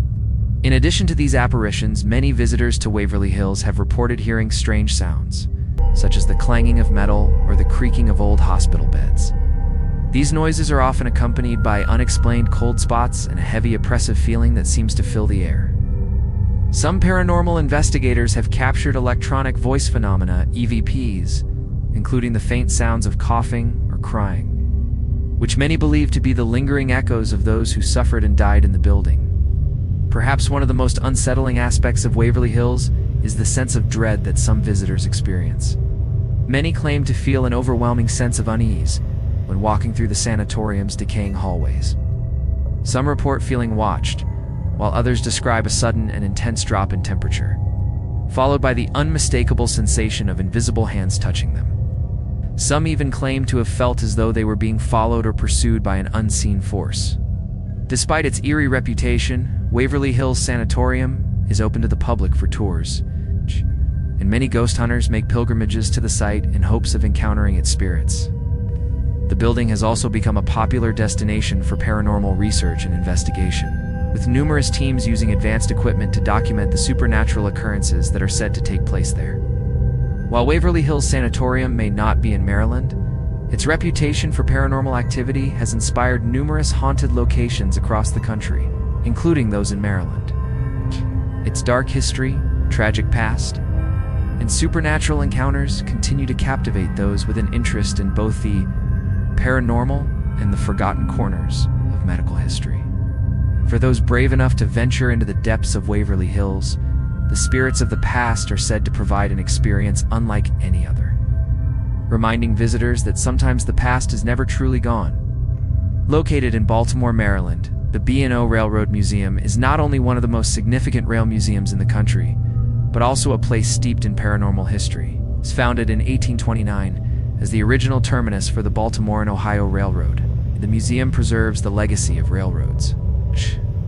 In addition to these apparitions, many visitors to Waverly Hills have reported hearing strange sounds, such as the clanging of metal or the creaking of old hospital beds. These noises are often accompanied by unexplained cold spots and a heavy oppressive feeling that seems to fill the air. Some paranormal investigators have captured electronic voice phenomena, EVPs, including the faint sounds of coughing or crying, which many believe to be the lingering echoes of those who suffered and died in the building. Perhaps one of the most unsettling aspects of Waverly Hills is the sense of dread that some visitors experience. Many claim to feel an overwhelming sense of unease when walking through the sanatorium's decaying hallways. Some report feeling watched, while others describe a sudden and intense drop in temperature, followed by the unmistakable sensation of invisible hands touching them. Some even claim to have felt as though they were being followed or pursued by an unseen force. Despite its eerie reputation, Waverly Hills Sanatorium is open to the public for tours, and many ghost hunters make pilgrimages to the site in hopes of encountering its spirits. The building has also become a popular destination for paranormal research and investigation, with numerous teams using advanced equipment to document the supernatural occurrences that are said to take place there. While Waverly Hills Sanatorium may not be in Maryland, its reputation for paranormal activity has inspired numerous haunted locations across the country, including those in Maryland. Its dark history, tragic past, and supernatural encounters continue to captivate those with an interest in both the paranormal and the forgotten corners of medical history. For those brave enough to venture into the depths of Waverly Hills, the spirits of the past are said to provide an experience unlike any other, reminding visitors that sometimes the past is never truly gone. Located in Baltimore, Maryland, the B&O Railroad Museum is not only one of the most significant rail museums in the country, but also a place steeped in paranormal history. It was founded in 1829 as the original terminus for the Baltimore and Ohio Railroad. The museum preserves the legacy of railroads,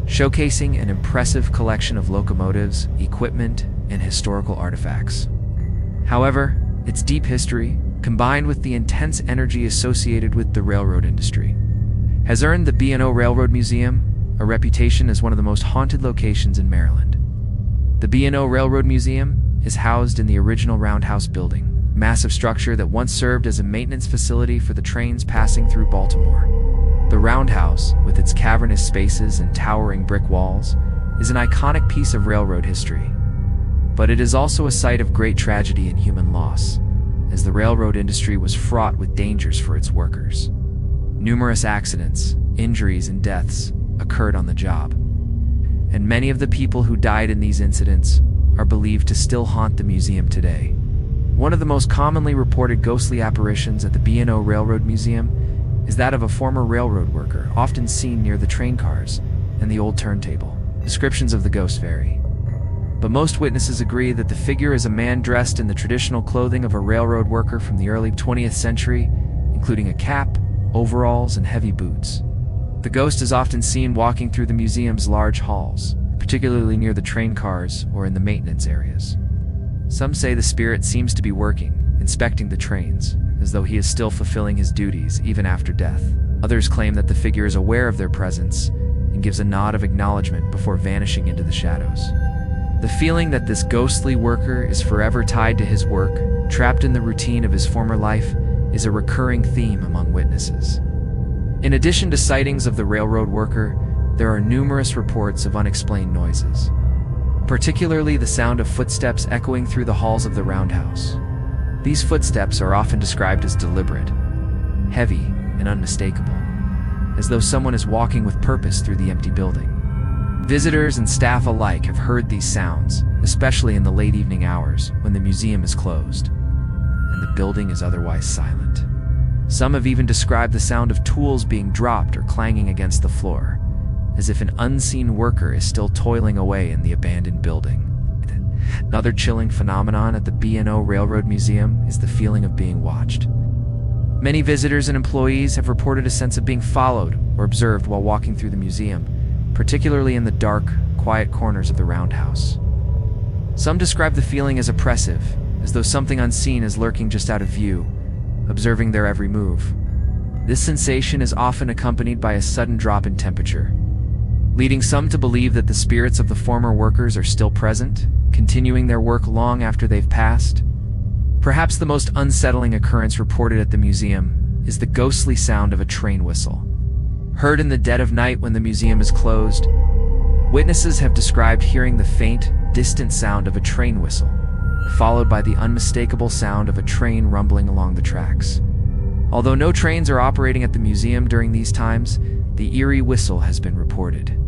showcasing an impressive collection of locomotives, equipment, and historical artifacts. However, its deep history, combined with the intense energy associated with the railroad industry, has earned the B&O Railroad Museum a reputation as one of the most haunted locations in Maryland. The B&O Railroad Museum is housed in the original roundhouse building, a massive structure that once served as a maintenance facility for the trains passing through Baltimore. The roundhouse, with its cavernous spaces and towering brick walls, is an iconic piece of railroad history. But it is also a site of great tragedy and human loss. as the railroad industry was fraught with dangers for its workers. Numerous accidents, injuries, and deaths occurred on the job, and many of the people who died in these incidents are believed to still haunt the museum today. One of the most commonly reported ghostly apparitions at the B&O Railroad Museum is that of a former railroad worker, often seen near the train cars and the old turntable. Descriptions of the ghost vary, but most witnesses agree that the figure is a man dressed in the traditional clothing of a railroad worker from the early 20th century, including a cap, overalls, and heavy boots. The ghost is often seen walking through the museum's large halls, particularly near the train cars or in the maintenance areas. Some say the spirit seems to be working, inspecting the trains, as though he is still fulfilling his duties even after death. Others claim that the figure is aware of their presence and gives a nod of acknowledgement before vanishing into the shadows. The feeling that this ghostly worker is forever tied to his work, trapped in the routine of his former life, is a recurring theme among witnesses. In addition to sightings of the railroad worker, there are numerous reports of unexplained noises, particularly the sound of footsteps echoing through the halls of the roundhouse. These footsteps are often described as deliberate, heavy, and unmistakable, as though someone is walking with purpose through the empty building. Visitors and staff alike have heard these sounds, especially in the late evening hours when the museum is closed and the building is otherwise silent. Some have even described the sound of tools being dropped or clanging against the floor, as if an unseen worker is still toiling away in the abandoned building. Another chilling phenomenon at the B&O Railroad Museum is the feeling of being watched. Many visitors and employees have reported a sense of being followed or observed while walking through the museum, particularly in the dark, quiet corners of the roundhouse. Some describe the feeling as oppressive, as though something unseen is lurking just out of view, observing their every move. This sensation is often accompanied by a sudden drop in temperature, leading some to believe that the spirits of the former workers are still present, continuing their work long after they've passed. Perhaps the most unsettling occurrence reported at the museum is the ghostly sound of a train whistle. Heard in the dead of night when the museum is closed, witnesses have described hearing the faint, distant sound of a train whistle, followed by the unmistakable sound of a train rumbling along the tracks. Although no trains are operating at the museum during these times, the eerie whistle has been reported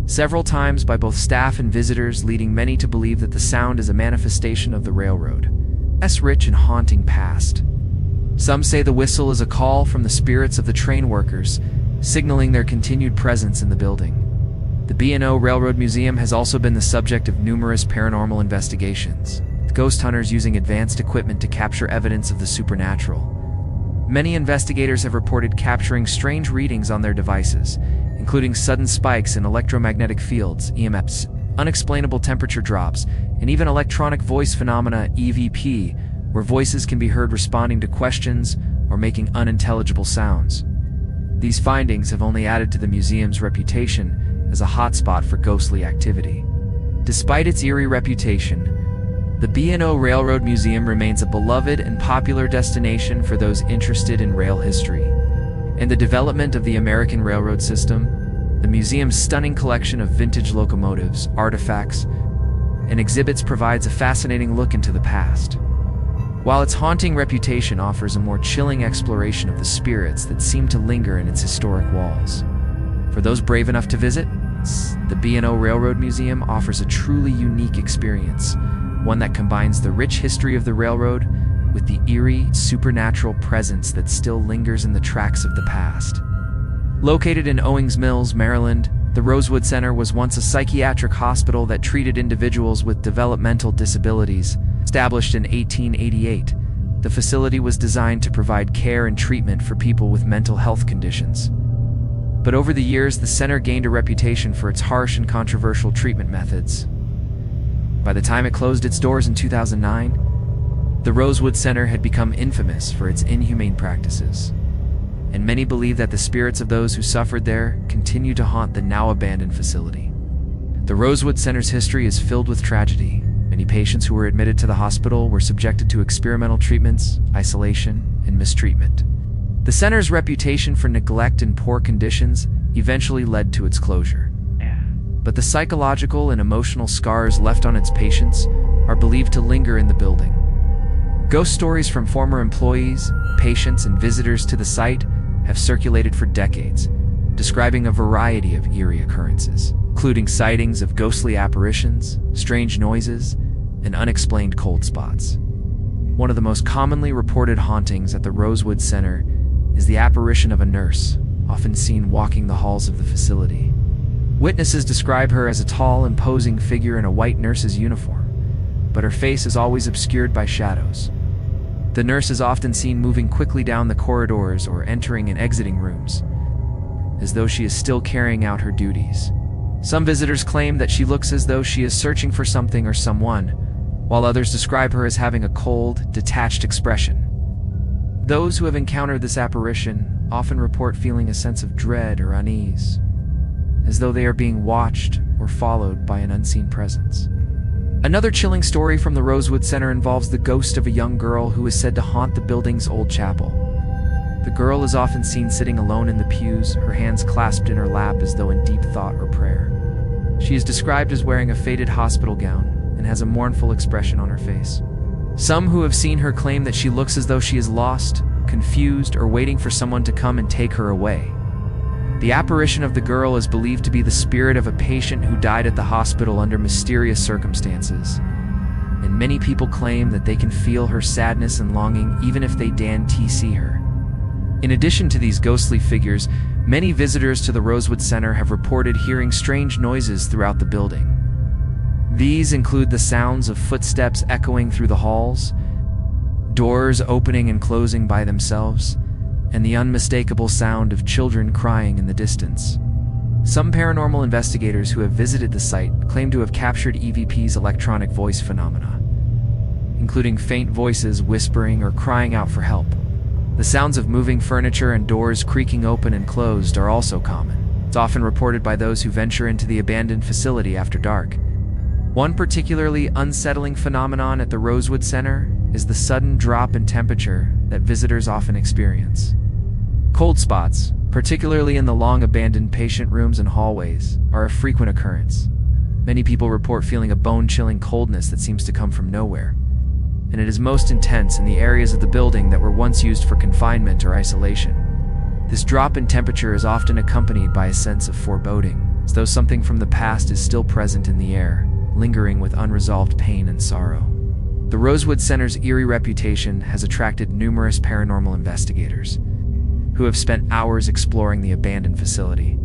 several times by both staff and visitors, leading many to believe that the sound is a manifestation of the railroad's rich and haunting past. Some say the whistle is a call from the spirits of the train workers, signaling their continued presence in the building. The B&O Railroad Museum has also been the subject of numerous paranormal investigations, with ghost hunters using advanced equipment to capture evidence of the supernatural. Many investigators have reported capturing strange readings on their devices, including sudden spikes in electromagnetic fields, EMFs, unexplainable temperature drops, and even electronic voice phenomena, EVP, where voices can be heard responding to questions or making unintelligible sounds. These findings have only added to the museum's reputation as a hotspot for ghostly activity. Despite its eerie reputation, the B&O Railroad Museum remains a beloved and popular destination for those interested in rail history and the development of the American railroad system. The museum's stunning collection of vintage locomotives, artifacts, and exhibits provides a fascinating look into the past, while its haunting reputation offers a more chilling exploration of the spirits that seem to linger in its historic walls. For those brave enough to visit, the B&O Railroad Museum offers a truly unique experience, one that combines the rich history of the railroad with the eerie, supernatural presence that still lingers in the tracks of the past. Located in Owings Mills, Maryland, the Rosewood Center was once a psychiatric hospital that treated individuals with developmental disabilities. Established in 1888, the facility was designed to provide care and treatment for people with mental health conditions. But over the years, the center gained a reputation for its harsh and controversial treatment methods. By the time it closed its doors in 2009, the Rosewood Center had become infamous for its inhumane practices, and many believe that the spirits of those who suffered there continue to haunt the now abandoned facility. The Rosewood Center's history is filled with tragedy. Many patients who were admitted to the hospital were subjected to experimental treatments, isolation, and mistreatment. The center's reputation for neglect and poor conditions eventually led to its closure. But the psychological and emotional scars left on its patients are believed to linger in the building. Ghost stories from former employees, patients, and visitors to the site have circulated for decades, describing a variety of eerie occurrences, including sightings of ghostly apparitions, strange noises, and unexplained cold spots. One of the most commonly reported hauntings at the Rosewood Center is the apparition of a nurse, often seen walking the halls of the facility. Witnesses describe her as a tall, imposing figure in a white nurse's uniform, but her face is always obscured by shadows. The nurse is often seen moving quickly down the corridors or entering and exiting rooms, as though she is still carrying out her duties. Some visitors claim that she looks as though she is searching for something or someone, while others describe her as having a cold, detached expression. Those who have encountered this apparition often report feeling a sense of dread or unease, as though they are being watched or followed by an unseen presence. Another chilling story from the Rosewood Center involves the ghost of a young girl who is said to haunt the building's old chapel. The girl is often seen sitting alone in the pews, her hands clasped in her lap as though in deep thought or prayer. She is described as wearing a faded hospital gown and has a mournful expression on her face. Some who have seen her claim that she looks as though she is lost, confused, or waiting for someone to come and take her away. The apparition of the girl is believed to be the spirit of a patient who died at the hospital under mysterious circumstances, and many people claim that they can feel her sadness and longing even if they can't see her. In addition to these ghostly figures, many visitors to the Rosewood Center have reported hearing strange noises throughout the building. These include the sounds of footsteps echoing through the halls, doors opening and closing by themselves, and the unmistakable sound of children crying in the distance. Some paranormal investigators who have visited the site claim to have captured EVP's electronic voice phenomena, including faint voices whispering or crying out for help. The sounds of moving furniture and doors creaking open and closed are also common. It's often reported by those who venture into the abandoned facility after dark. One particularly unsettling phenomenon at the Rosewood Center is the sudden drop in temperature that visitors often experience. Cold spots, particularly in the long-abandoned patient rooms and hallways, are a frequent occurrence. Many people report feeling a bone-chilling coldness that seems to come from nowhere, and it is most intense in the areas of the building that were once used for confinement or isolation. This drop in temperature is often accompanied by a sense of foreboding, as though something from the past is still present in the air, lingering with unresolved pain and sorrow. The Rosewood Center's eerie reputation has attracted numerous paranormal investigators, who have spent hours exploring the abandoned facility.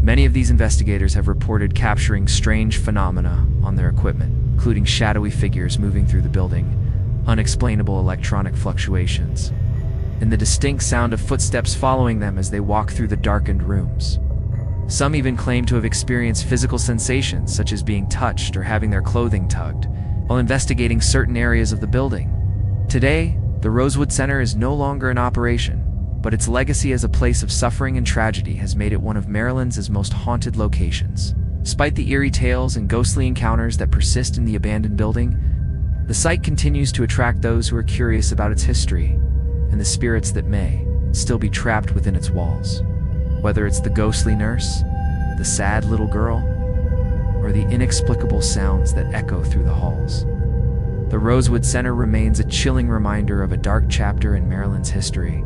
Many of these investigators have reported capturing strange phenomena on their equipment, including shadowy figures moving through the building, unexplainable electronic fluctuations, and the distinct sound of footsteps following them as they walk through the darkened rooms. Some even claim to have experienced physical sensations, such as being touched or having their clothing tugged, while investigating certain areas of the building. Today, the Rosewood Center is no longer in operation, but its legacy as a place of suffering and tragedy has made it one of Maryland's most haunted locations. Despite the eerie tales and ghostly encounters that persist in the abandoned building, the site continues to attract those who are curious about its history and the spirits that may still be trapped within its walls. Whether it's the ghostly nurse, the sad little girl, or the inexplicable sounds that echo through the halls, the Rosewood Center remains a chilling reminder of a dark chapter in Maryland's history.